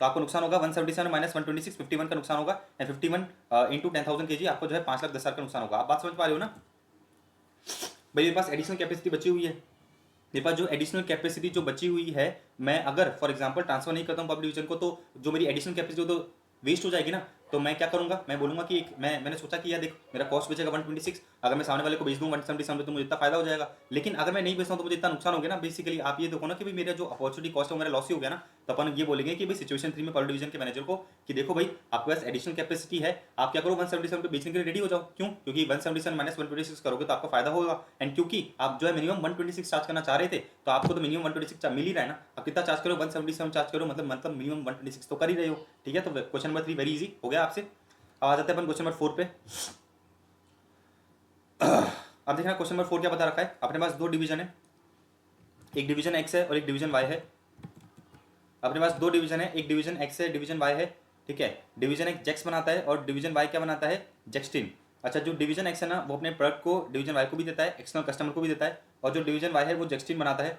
तो आपको नुकसान होगा 177 माइनस 126, 51 का नुकसान होगा, एंड 51 इंटू 10,000 kg आपको जो है 5,10,000 का नुकसान होगा। आप बात समझ पा रहे हो ना भाई। मेरे पास एडिशनल कैपेसिटी बची हुई है, मेरे पास जो एडिशनल कैपेसिटी जो बची हुई है, मैं अगर फॉर एग्जांपल ट्रांसफर नहीं करता हूँ पब्लिक डिवीजन को, तो जो मेरी एडिशनल कैपेसिटी तो वेस्ट हो जाएगी ना। तो मैं क्या करूंगा, मैं बोलूंगा कि मैंने सोचा कि यार देख मेरा कॉस्ट बचेगा 126, अगर मैं सामने वाले को बेच दूँ 177 तो मुझे इतना फायदा हो जाएगा, लेकिन अगर मैं नहीं बेचता हूँ तो मुझे इतना नुकसान हो गया ना। बेसिकली आप ये देखो ना कि भाई मेरा जो अपॉर्चुनिटी कॉस्ट है मेरा लॉस ही हो गया ना। तो अपन ये बोलेंगे कि भाई सिचुएशन 3 में पब्लिक डिवीजन के मैनेजर को कि देखो भाई आपके पास एडिशनल कैपेसिटी है, आप क्या करो 177 पे बेचने के लिए रेडी हो जाओ। क्यों, क्योंकि 177 माइनस 126 करोगे तो आपका फायदा होगा, एंड क्योंकि आप जो है मिनिमम 126 चार्ज करना चाह रहे थे, तो आपको तो मिनिमम 126 मिल ही रहा है ना। आप कितना चार्ज करो, 177 चार्ज करो, मतलब मिनिमम 126 तो कर ही रहे हो। ठीक है, तो क्वेश्चन नंबर 3 वेरी इजी हो गया आपसे। अब आ जाते हैं अपन क्वेश्चन नंबर 4 पे। अब देखना क्वेश्चन नंबर 4 क्या बता रखा है। अपने पास दो डिवीजन है, एक डिवीजन एक्स है और एक डिवीजन वाई है। अपने पास दो डिवीजन है, एक डिवीजन एक्स है, डिवीजन वाई है। ठीक है, डिवीजन एक्स जेक्स बनाता है और डिवीजन वाई क्या बनाता है, जेक्सटीन। अच्छा, जो डिवीजन एक्स है ना वो अपने प्रोडक्ट को डिवीजन वाई को भी देता है, एक्सटर्नल कस्टमर को भी देता है, और जो डिवीजन वाई है वो जेक्सटीन बनाता है।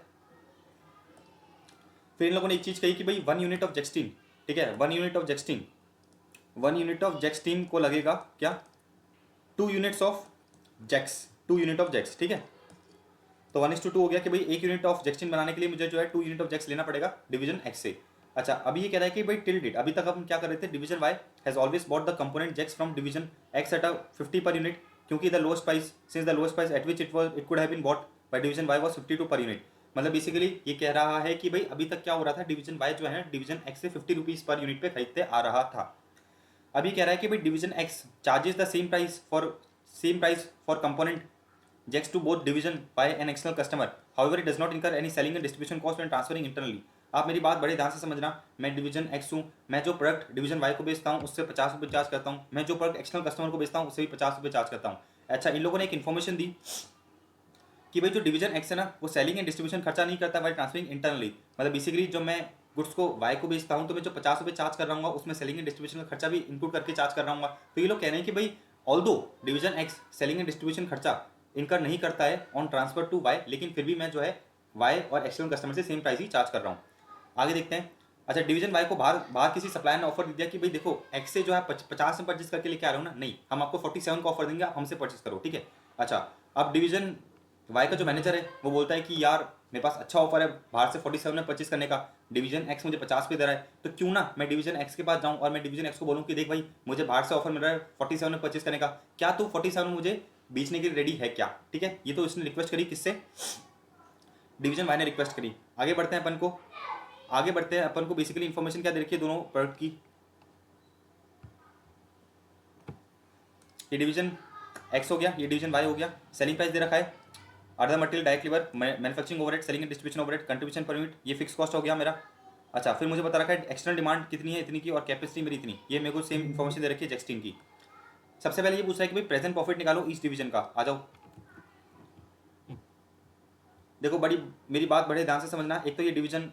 फिर इन लोगों ने एक चीज कही कि भाई 1 यूनिट ऑफ जेक्सटीन, ठीक है 1 यूनिट ऑफ जेक्सटीन, 1 यूनिट ऑफ जेक्सटीन को लगेगा क्या, 2 यूनिट्स ऑफ जेक्स, 2 यूनिट ऑफ जेक्स। ठीक है, तो 1:2 हो गया कि भाई 1 यूनिट ऑफ जेक्सटीन बनाने के लिए मुझे जो है 2 यूनिट ऑफ जेक्स लेना पड़ेगा डिवीजन एक्स से। अच्छा, अभी ये कह रहा है कि भाई टिल डेट, अभी तक हम क्या कर रहे थे, division Y has always bought the component Jex from division X at 50 per unit, क्योंकि the lowest price since the lowest price at which it could have been bought by division Y was 52 per unit. मतलब बेसिकली ये कह रहा है कि भाई अभी तक क्या हो रहा था, डिवीजन वाई जो है डिवीजन एक्स से 50 रुपीज पर यूनिट पे खरीदते आ रहा था। अभी कह रहा है कि भाई division X charges the same price for component Jex to both division by an external customer, however it does not incur any selling and distribution cost and transferring internally. आप मेरी बात बड़े ध्यान से समझना, मैं डिवीजन एक्स हूँ, मैं जो प्रोडक्ट डिवीजन वाई को बेचता हूँ उससे 50 रुपये चार्ज करता हूँ, मैं जो प्रोडक्ट एक्सटर्नल कस्टमर को बेचता हूँ उससे भी 50 रुपये चार्ज करता हूँ। अच्छा, इन लोगों ने एक इन्फॉर्मेशन दी कि भाई जो डिवीजन एक्स है ना वो सेलिंग एंड डिस्ट्रीब्यूशन खर्चा नहीं करता बाय ट्रांसफरिंग इंटरनली। मतलब बेसिकली जो मैं गुड्स को वाई को बेचता हूँ तो मैं जो 50 रुपये चार्ज कर रहा हूँ उसमें सेलिंग एंड डिस्ट्रीब्यूशन का खर्चा भी इंक्लूड करके चार्ज कर रहा हूँ। तो ये लोग कह रहे हैं कि भाई although division x selling and distribution खर्चा इनकर नहीं करता है ऑन ट्रांसफर टू वाई, लेकिन फिर भी मैं जो है वाई और एक्सटर्नल कस्टमर से सेम प्राइस ही चार्ज कर रहा हूँ। आगे देखते हैं। अच्छा, डिवीजन वाई को बाहर किसी सप्लायर ने ऑफर दिया कि भाई देखो एक्स से जो है 50 में परचेस करके लेके आ रहे हो ना, नहीं हम आपको 47 का ऑफर देंगे, आप हमसे परचेस करो। ठीक है, अच्छा अब डिवीजन वाई का जो मैनेजर है वो बोलता है कि यार मेरे पास अच्छा ऑफर है बाहर से 47 में परचेस करने का, डिवीजन एक्स मुझे 50 पे दे रहा है, तो क्यों ना मैं डिवीजन एक्स के पास जाऊं और मैं डिवीजन एक्स को बोलूं कि देख भाई मुझे बाहर से ऑफर मिल रहा है 47 में परचेस करने का, क्या तू 47 में मुझे बेचने के लिए रेडी है क्या, ठीक है। ये तो इसने रिक्वेस्ट करी, किससे, डिवीजन वाई ने रिक्वेस्ट करी। आगे बढ़ते हैं अपन को बेसिकली इंफॉर्मेशन क्या दे रखी है दोनों प्रोडक्ट की। ये डिवीजन एक्स हो गया, ये डिवीजन वाई हो गया। सेलिंग प्राइस दे रखा है, other material, direct labour, manufacturing overhead, selling and distribution overhead, contribution per unit, ये फिक्स कॉस्ट हो गया मेरा। अच्छा, फिर मुझे बता रखा है एक्सटर्नल डिमांड कितनी है, इतनी की, और कैपेसिटी मेरी इतनी। ये मेरे को सेम इन्फॉर्मेशन दे रखी है जेक्सटीन की। सबसे पहले ये पूछ रहा है कि भाई प्रेजेंट प्रॉफिट निकालो इस डिवीजन का। आ जाओ, देखो बड़ी मेरी बात बड़े ध्यान से समझना। एक तो ये डिवीजन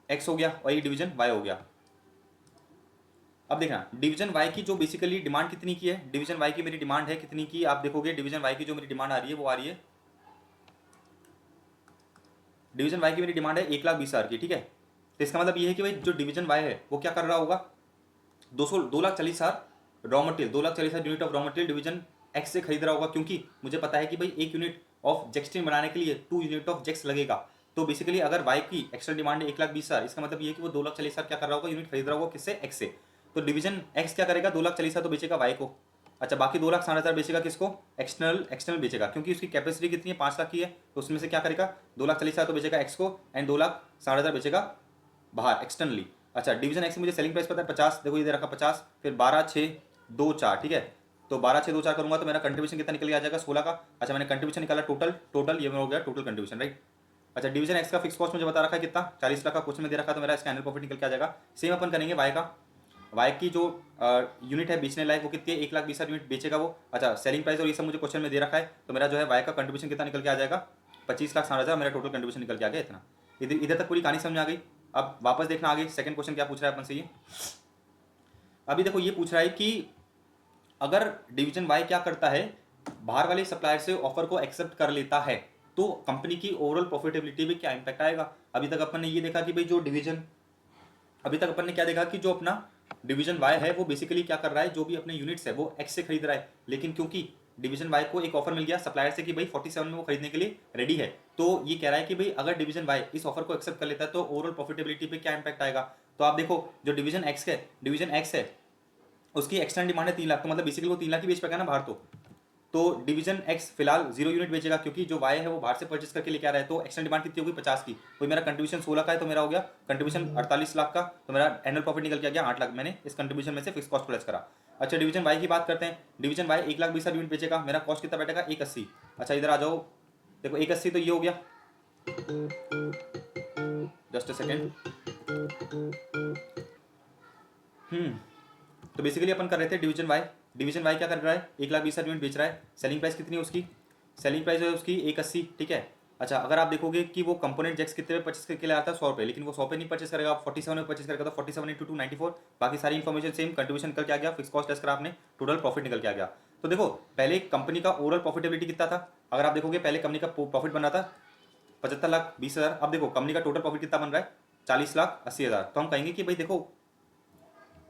एक्स हो गया और ये डिवीजन वाई हो गया। अब देखना डिवीजन वाई की जो बेसिकली डिमांड कितनी की है, डिवीजन वाई की मेरी डिमांड है कितनी की, आप देखोगे डिवीजन वाई की जो मेरी डिमांड आ रही है वो आ रही है, डिवीजन वाई की मेरी डिमांड है 1,20,000 की, ठीक है। तो इसका मतलब ये है कि भाई जो डिवीजन वाई है वो क्या कर रहा होगा, 2,40,000 raw material, 2,40,000 unit of raw material division x से खरीद रहा होगा, क्योंकि मुझे पता है कि भाई 1 यूनिट ऑफ जेक्सटीन बनाने के लिए 2 यूनिट ऑफ जेक्स लगेगा। तो बेसिकली अगर वाई की एक्स्ट्रा डिमांड है 1,20,000, इसका मतलब ये है कि वो 2,40,000 क्या कर रहा होगा, यूनिट खरीद रहा होगा, किससे, एक्स से। तो डिवीजन एक्स क्या करेगा, 2,40,000 तो बेचेगा वाई को। अच्छा, बाकी 2,60,000 बेचेगा किसको, एक्सटर्नल बेचेगा, क्योंकि उसकी कैपेसिटी कितनी है, 5 लाख की है। तो उसमें से क्या करेगा, 2,40,000 तो बेचेगा एक्स को, एंड 2,60,000 बेचेगा बाहर एक्सटर्नली। अच्छा, डिवीजन एक्स में मुझे सेलिंग प्राइस पता है 50, देखो ये दे रखा 50, फिर 12, 6, 2, 4, ठीक है। तो 12, 6, 2, 4 करूंगा तो मेरा कंट्रीब्यूशन कितना निकल के आ जाएगा, 16 का। अच्छा, मैंने कंट्रीब्यूशन निकाला टोटल ये हो गया टोटल कंट्रीब्यूशन, राइट। अच्छा, डिवीजन एक्स का फिक्स कॉस्ट मुझे बता रखा है कितना, 40 लाख का क्वेश्चन में दे रखा है, तो मेरा इसका एनुअल प्रॉफिट निकल के आ जाएगा। सेम अपन करेंगे वाई का। वाई की जो यूनिट है बेचने लायक वो कितनी है, 1,20,000 यूनिट बेचेगा वो। अच्छा, सेलिंग प्राइस और ये सब मुझे क्वेश्चन में दे रखा है, तो मेरा जो है वाई का कंट्रीब्यूशन कितना निकल के आ जाएगा, 25,60,000, मेरा टोटल कंट्रीब्यूशन निकल के आ गया इतना। इधर तक पूरी कहानी समझ आ गई। अब वापस देखना आगे सेकंड क्वेश्चन क्या पूछ रहा है अपन से ये। अभी देखो ये पूछ रहा है कि अगर डिवीजन वाई क्या करता है, बाहर वाले सप्लायर से ऑफर को एक्सेप्ट कर लेता है, तो कंपनी की ओवरऑल प्रॉफिटेबिलिटी में क्या इंपैक्ट आएगा। अभी तक अपन ने ये देखा कि भाई जो डिवीजन, अभी तक अपन ने क्या देखा कि जो अपना डिवीजन वाई है वो बेसिकली क्या कर रहा है, जो भी अपने यूनिट्स है वो एक्स से खरीद रहा है। लेकिन क्योंकि डिवीजन वाई को एक ऑफर मिल गया सप्लायर से कि भाई 47 में वो खरीदने के लिए रेडी है, तो ये कह रहा है कि भाई अगर डिवीजन वाई इस ऑफर को एक्सेप्ट कर लेता है तो ओवरऑल प्रॉफिटेबिलिटी पे क्या इंपैक्ट आएगा। तो आप देखो जो डिवीजन एक्स है उसकी एक्सटर्नल डिमांड है 3 लाख, तो मतलब बेसिकली वो 3 लाख ही बेच पाएगा ना बाहर। तो डिवीजन एक्स फिलहाल 0 यूनिट बेचेगा, क्योंकि जो वाई है वो बाहर से परचेस करके लेके आ रहा है। तो एक्सटर्नल डिमांड कितनी होगी, 50 की। कोई मेरा कंट्रीब्यूशन 16 का है, तो मेरा हो गया कंट्रीब्यूशन 48 लाख का, तो मेरा एनुअल प्रॉफिट निकल के आ गया 8 लाख। मैंने इस कंट्रीब्यूशन में से फिक्स कॉस्ट प्लस करा। अच्छा, डिवीजन वाई की बात करते हैं। डिवीजन वाई 1,20,000 यूनिट बेचेगा, मेरा कॉस्ट कितना बैठेगा, 180। अच्छा, इधर आ जाओ, देखो 180 तो ये हो गया, जस्ट अ सेकेंड। तो बेसिकली अपन कर रहे थे डिवीजन वाई क्या कर रहा है, 1,20,000 यूनिट बेच रहा है। सेलिंग प्राइस कितनी है उसकी, सेलिंग प्राइस है उसकी 180, ठीक है। अच्छा, अगर आप देखोगे कि वो कंपोनेंट जैक्स कितने पे परचेस करके ले आता है, 100 रुपये, लेकिन वो 100 पे नहीं परचेस करेगा, 47 में परचेस करेगा। तो 47 × 2 94, बाकी सारी इन्फॉर्मेशन सेम, कंट्रीब्यूशन निकल के आ गया, फिक्स कॉस्ट लेस करा आपने, टोटल प्रॉफिट निकल के आ गया। तो देखो पहले कंपनी का ओवरऑल प्रॉफिटेबिलिटी कितना था, अगर आप देखोगे पहले कंपनी का प्रॉफिट बन रहा था 75,20,000। अब देखो कंपनी का टोटल प्रॉफिट कितना बन रहा है, 40,80,000। तो हम कहेंगे कि भाई देखो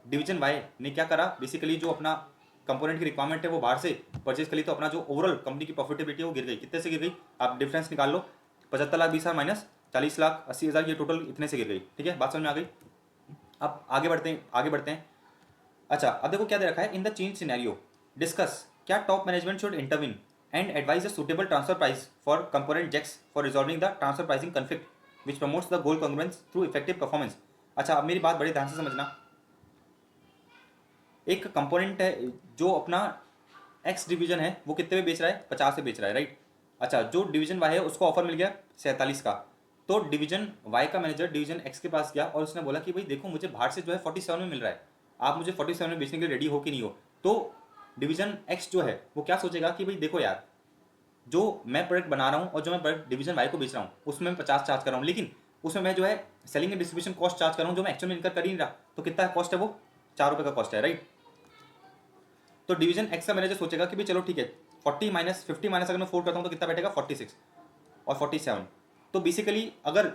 डिवीजन वाई ने क्या करा, बेसिकली जो अपना कंपोनेंट की रिक्वायरमेंट है वो बाहर से परचेज कर ली, तो अपना जो ओवरऑल कंपनी की प्रॉफिटेबिलिटी है वो गिर गई। कितने से गिर गई, आप डिफरेंस निकाल लो, 75,20,000 माइनस 40,80,000, ये टोटल इतने से गिर गई, ठीक है। बात समझ में आ गई। अब आगे बढ़ते हैं। अच्छा, अब देखो क्या दे रखा है, in the change scenario discuss, क्या top management should intervene and advise a suitable transfer price for component Jex for resolving the transfer pricing conflict which promotes the goal congruence through effective performance. अच्छा, अब मेरी बात बड़े ध्यान से समझना। एक कंपोनेंट है जो अपना एक्स डिवीजन है वो कितने में बेच रहा है, 50 से बेच रहा है, राइट। अच्छा, जो डिवीजन वाई है उसको ऑफर मिल गया 47 का। तो डिवीजन वाई का मैनेजर डिवीजन एक्स के पास गया और उसने बोला कि भाई देखो मुझे बाहर से जो है 47 में मिल रहा है, आप मुझे 47 में बेचने के लिए रेडी हो कि नहीं हो। तो डिवीजन एक्स जो है वो क्या सोचेगा कि भाई देखो यार, जो मैं प्रोडक्ट बना रहा हूँ और जो मैं प्रोडक्ट डिवीजन वाई को बेच रहा हूँ उसमें मैं 50 चार्ज कर रहा हूँ, लेकिन उसमें मैं जो है selling and distribution cost charge कर रहा हूँ, जो मैं एक्चुअल में इनकर कर ही नहीं रहा। तो कितना कॉस्ट है, वो 4 रुपये का कॉस्ट है, राइट। तो डिवीजन एक्स का मैनेजर सोचेगा कि भाई चलो ठीक है, 50 माइनस अगर मैं 4 करता हूँ तो कितना बैठेगा, 46 और 47। तो बेसिकली अगर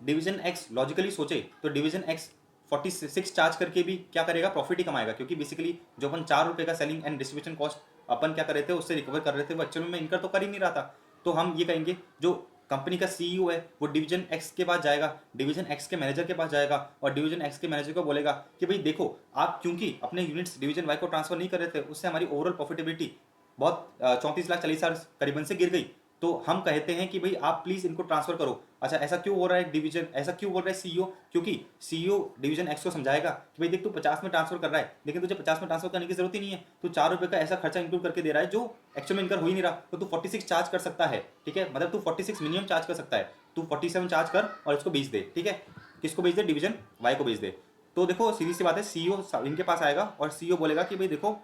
डिवीजन एक्स लॉजिकली सोचे तो डिवीजन एक्स 46 चार्ज करके भी क्या करेगा, प्रॉफिट ही कमाएगा, क्योंकि बेसिकली जो अपन 4 रुपये का सेलिंग एंड डिस्ट्रीब्यूशन कॉस्ट अपन क्या कर रहे थे उससे रिकवर कर रहे थे, वो एक्चुअल में इनकर तो कर ही नहीं रहा था। तो हम ये कहेंगे जो कंपनी का सीईओ है वो डिवीजन एक्स के पास जाएगा, डिवीजन एक्स के मैनेजर के पास जाएगा और डिवीजन एक्स के मैनेजर को बोलेगा कि भाई देखो आप क्योंकि अपने यूनिट्स डिवीजन वाई को ट्रांसफर नहीं कर रहे थे, उससे हमारी ओवरऑल प्रॉफिटेबिलिटी बहुत 34 लाख 40 हज़ार करीबन से गिर गई, तो हम कहते हैं कि भाई आप प्लीज इनको ट्रांसफर करो। अच्छा, ऐसा क्यों हो रहा है डिवीजन, ऐसा क्यों बोल रहा है सीईओ? क्योंकि सीईओ डिवीजन एक्स को समझाएगा कि भाई देख तू 50 में ट्रांसफर कर रहा है, लेकिन तुझे 50 में ट्रांसफर करने की जरूरत ही नहीं है, तो ₹4 का ऐसा खर्चा इंक्लूड करके दे रहा है जो एक्चुअल में इनकर हो ही नहीं रहा, तो तू 46 चार्ज कर सकता है। ठीक है, मतलब तू 46 मिनिमम चार्ज कर सकता है, तू 47 चार्ज कर और इसको बेच दे। ठीक है, किसको बेच दे? डिवीजन वाई को बेच दे। तो देखो सीधी सी बात है, सीईओ इनके पास आएगा और सीईओ बोलेगा कि भाई देखो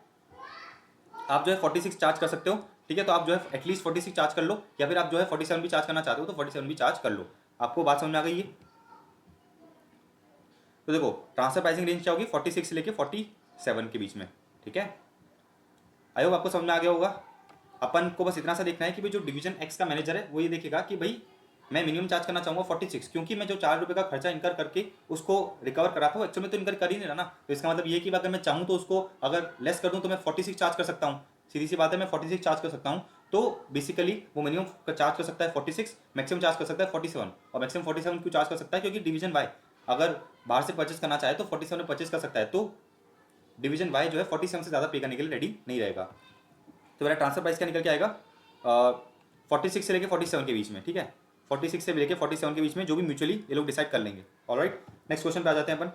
आप जो है 46 चार्ज कर सकते हो, ठीक है, तो आप जो है एटलीस्ट 46 चार्ज कर लो, या फिर आप जो है 47 भी चार्ज करना चाहते हो तो 47 भी चार्ज कर लो। आपको बात समझ में आ गई है? तो देखो ट्रांसफर प्राइसिंग रेंज क्या होगी? 46 से लेके 47 के बीच में। ठीक है, आई होप आपको समझ में आ गया होगा। अपन को बस इतना सा देखना है कि भाई जो डिवीजन एक्स का मैनेजर है वो ये देखेगा कि भाई मैं मिनिमम चार्ज करना चाहूंगा 46, क्योंकि मैं जो ₹4 का खर्चा इनकर करके उसको रिकवर करा था, एक्चुअल में तो इनकर कर ही नहीं रहा ना, तो इसका मतलब ये कि अगर मैं चाहूँ तो उसको अगर लेस कर दूँ तो मैं 46 चार्ज कर सकता हूँ। सीधी सी बात है, मैं 46 चार्ज कर सकता हूँ, तो बेसिकली वो मिनिमम चार्ज कर सकता है 46, मैक्सिमम चार्ज कर सकता है 47, और मैक्सिमम 47 क्यों चार्ज कर सकता है? क्योंकि डिवीजन वाई अगर बाहर से परचेस करना चाहे तो 47 में परचेस कर सकता है, तो डिवीजन वाई जो है 47 से ज़्यादा पे करने के लिए रेडी नहीं रहेगा। तो मेरा ट्रांसफर प्राइस क्या निकल के आएगा? 46 से लेके 47 के बीच में। ठीक है, 46 से लेके 47 के बीच में, जो भी म्यूचुअली ये लोग डिसाइड कर लेंगे। ऑलराइट, नेक्स्ट क्वेश्चन पे आ जाते हैं अपन।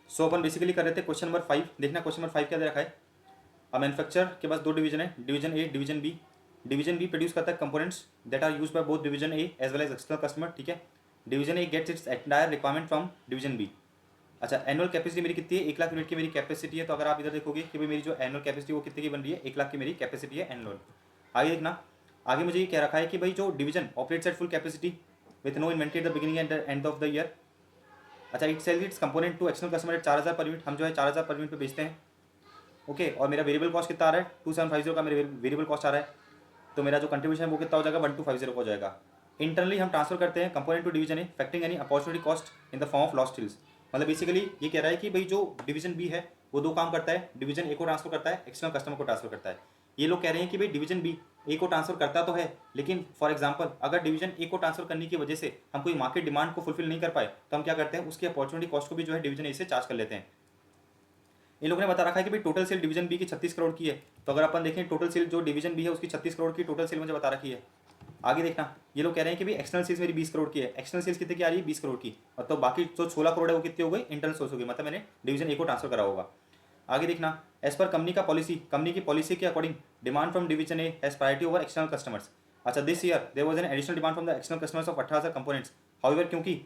सो अपन बेसिकली कर रहे थे क्वेश्चन नंबर 5। देखना क्वेश्चन नंबर 5 क्या दे रखा है। अब मैन्युफैक्चरर के पास दो डिवीजन है, division A, division B. Division B produce करता है components that are used by both division A as well as external customer. ठीक है, division A gets its entire requirement from division B. अच्छा, एनुअल कैपेसिटी मेरी कितनी है? 1 लाख यूनिट की मेरी कैपेसिटी है, तो अगर आप इधर देखोगे कि भाई मेरी जो एनुअल कैपेसिटी वो कितने की बन रही है? 1 लाख की मेरी कैपेसिटी है एनुअल। आगे देखना, आगे मुझे ये कह रखा है कि भाई जो division operates at full capacity with no inventory at the beginning and end of the year. अच्छा, it sells its component to external customer at 4000 per unit. हम जो है 4000 पर यूनिट पे बेचते हैं। ओके, और मेरा वेरिएबल कॉस्ट कितना आ रहा है? 2750 का मेरा वेरिएबल कॉस्ट आ रहा है, तो मेरा जो कंट्रीब्यूशन है वो कितना हो जाएगा? 1250 हो जाएगा। इंटरनली हम ट्रांसफर करते हैं component to division A factoring any opportunity cost in the form of lost sales. मतलब बेसिकली ये कह रहा है कि भाई जो डिवीजन बी है वो दो काम करता है, डिवीजन ए को ट्रांसफर करता है, एक्सटर्नल कस्टमर को ट्रांसफर करता है। ये लोग कह रहे हैं कि भाई डिवीजन बी ए को ट्रांसफर करता तो है, लेकिन फॉर एग्जांपल अगर डिवीजन ए को ट्रांसफर करने की वजह से हम कोई मार्केट डिमांड को फुलफिल नहीं कर पाए, तो हम क्या करते हैं? उसकी अपॉर्चुनिटी कॉस्ट को भी जो है डिवीजन ए से चार्ज कर लेते हैं। इन लोगों ने बता रखा है कि भाई टोटल सेल डिवीजन बी की 36 करोड़ की है, तो अगर अपन देखें टोटल सेल जो डिवीजन बी है उसकी 36 करोड़ की टोटल सेल मुझे बता रखी है। आगे देखना, ये लोग कह रहे हैं कि भाई एक्सटर्नल सेल्स मेरी 20 करोड़ की है। एक्सटर्नल सेल्स कितने की आ रही है? 20 करोड़ की, और तो बाकी जो 16 करोड़ है वो कितनी हो गई? इंटरनल सोर्स हो गई, मतलब मैंने डिवीजन ए को ट्रांसफर करा होगा। आगे देखना, एज पर कंपनी का पॉलिसी, कंपनी की पॉलिसी के according demand from division A has priority over external customers. अच्छा, this year there was an additional demand from the external customers of 18,000 components. However क्योंकि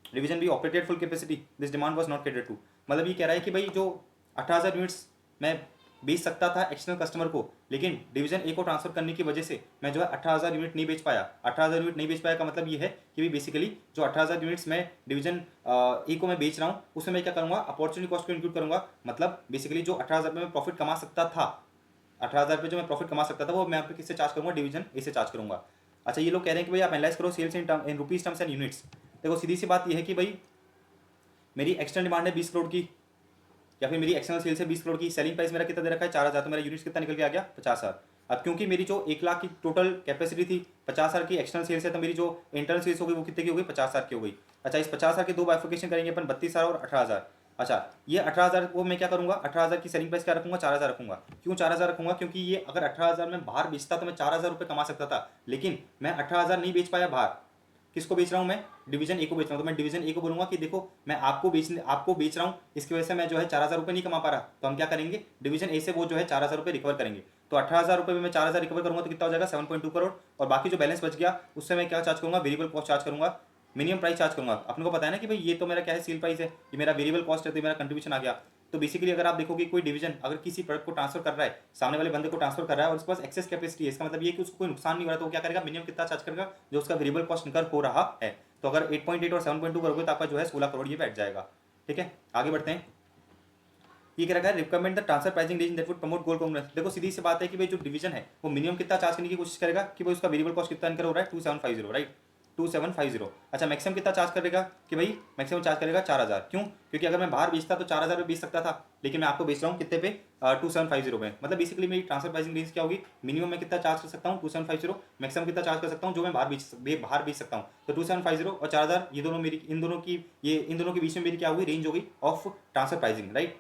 division B operated full capacity this demand was not catered to. मतलब ये कह रहा है कि भाई जो 18,000 यूनिट्स मैं बेच सकता था एक्सटर्नल कस्टमर को, लेकिन डिवीजन ए को ट्रांसफर करने की वजह से मैं जो है 18,000 यूनिट नहीं बेच पाया। 18,000 यूनिट नहीं बेच पाया का मतलब ये है कि भी बेसिकली जो 18,000 यूनिट्स मैं डिवीजन ए को मैं बेच रहा हूँ उसमें मैं क्या करूँगा? अपॉर्चुनिटी कॉस्ट को इंक्लूड करूँगा। मतलब बेसिकली जो 18,000 में प्रॉफिट कमा सकता था, 18,000 रुपये जो मैं प्रॉफिट कमा सकता था वो मैं यहाँ पे किससे चार्ज करूँगा? डिवीजन ए से चार्ज करूँगा। अच्छा, ये लोग कह रहे हैं कि भाई आप एनालाइज करो sales in rupees terms and units. देखो सीधी सी बात ये है कि भाई मेरी एक्सटर्नल डिमांड है 20 करोड़ की, या फिर मेरी एक्सटर्नल सेल से 20 करोड़ की, सेलिंग प्राइस मेरा कितना दे रखा है? 4,000, तो मेरा यूनिट्स कितना निकल के आ गया? 50,000। अब क्योंकि मेरी जो 1 लाख की टोटल कैपेसिटी थी, 50,000 की एक्सटर्नल सेल्स है, तो मेरी जो इंटरनल सेल्स हो गई वो कितने की हो गई? 50,000 की हो गई। अच्छा, इस 50,000 के दो बाइफिकेशन करेंगे अपन, 32,000 और 18,000। अच्छा, ये 18,000 को मैं क्या करूंगा? 18,000 की सेलिंग प्राइस क्या रखूंगा? 4,000 रखूंगा। क्यों 4,000 रखूंगा? क्योंकि ये अगर 18,000 में बाहर बेचता तो मैं 4,000 रुपये कमा सकता था, लेकिन मैं 18,000 नहीं बेच पाया बाहर। किसको बेच रहा हूँ मैं? डिवीजन ए को बेच रहा हूँ, तो मैं डिवीजन ए को बोलूंगा कि देखो मैं आपको बेच रहा हूँ, इसकी वजह से मैं जो है 4,000 रुपये नहीं कमा पा रहा, तो हम क्या करेंगे? डिवीजन ए से वो जो है 4,000 रुपये रिकवर करेंगे। तो 18,000 रुपये में मैं 4,000 रिकवर करूंगा तो कितना हो जाएगा? 7.2 करोड़। और बाकी जो बैलेंस बच गया उससे मैं क्या चार्ज करूंगा? वेरिएबल कॉस्ट चार्ज करूंगा, मिनिमम प्राइस चार्ज करूंगा। अपने को पता है ना कि भाई ये तो मेरा क्या है? सेल प्राइस है, ये मेरा वेरिएबल कॉस्ट है, तो मेरा कंट्रीब्यूशन आ गया। तो बेसिकली अगर आप देखोगे कोई डिवीजन अगर किसी प्रोडक्ट को ट्रांसफर कर रहा है, सामने वाले बंदे को ट्रांसफर कर रहा है और उसके पास एक्सेस कैपेसिटी है, इसका मतलब ये कि उसको कोई नुकसान नहीं हो रहा, तो वो क्या करेगा? मिनिमम कितना चार्ज करेगा? जो उसका वेरिएबल कॉस्ट इनकर हो रहा है। तो अगर 8.8 और 7.2 करोगे तो आपका जो है 16 करोड़ ये बैठ जाएगा। ठीक है, आगे बढ़ते हैं। ये कह रखा है recommend the transfer pricing range that would promote goal congruence. देखो सीधी सी बात है कि भाई जो डिवीजन है वो मिनिमम कितना चार्ज करने की कोशिश करेगा कि भाई उसका वेरिएबल कॉस्ट कितना इनकर हो रहा है? 2750, राइट? 2750। अच्छा, मैक्सिमम कितना चार्ज करेगा कि भाई मैक्सिमम चार्ज करेगा 4,000। क्यों? क्योंकि अगर मैं बाहर बेचता तो 4,000 में बेच सकता था, लेकिन मैं आपको बेच रहा हूँ कितने पे? 2750 में। मतलब बेसिकली मेरी ट्रांसफर प्राइसिंग रेंज क्या होगी? मिनिमम मैं कितना चार्ज कर सकता हूँ? 2750। मैक्सिमम कितना चार्ज कर सकता हूँ जो मैं बाहर बेच सकता हूँ? तो 2750 और 4,000 ये दोनों मेरी इन दोनों के बीच में मेरी क्या होगी? रेंज होगी ऑफ ट्रांसफर प्राइसिंग, राइट?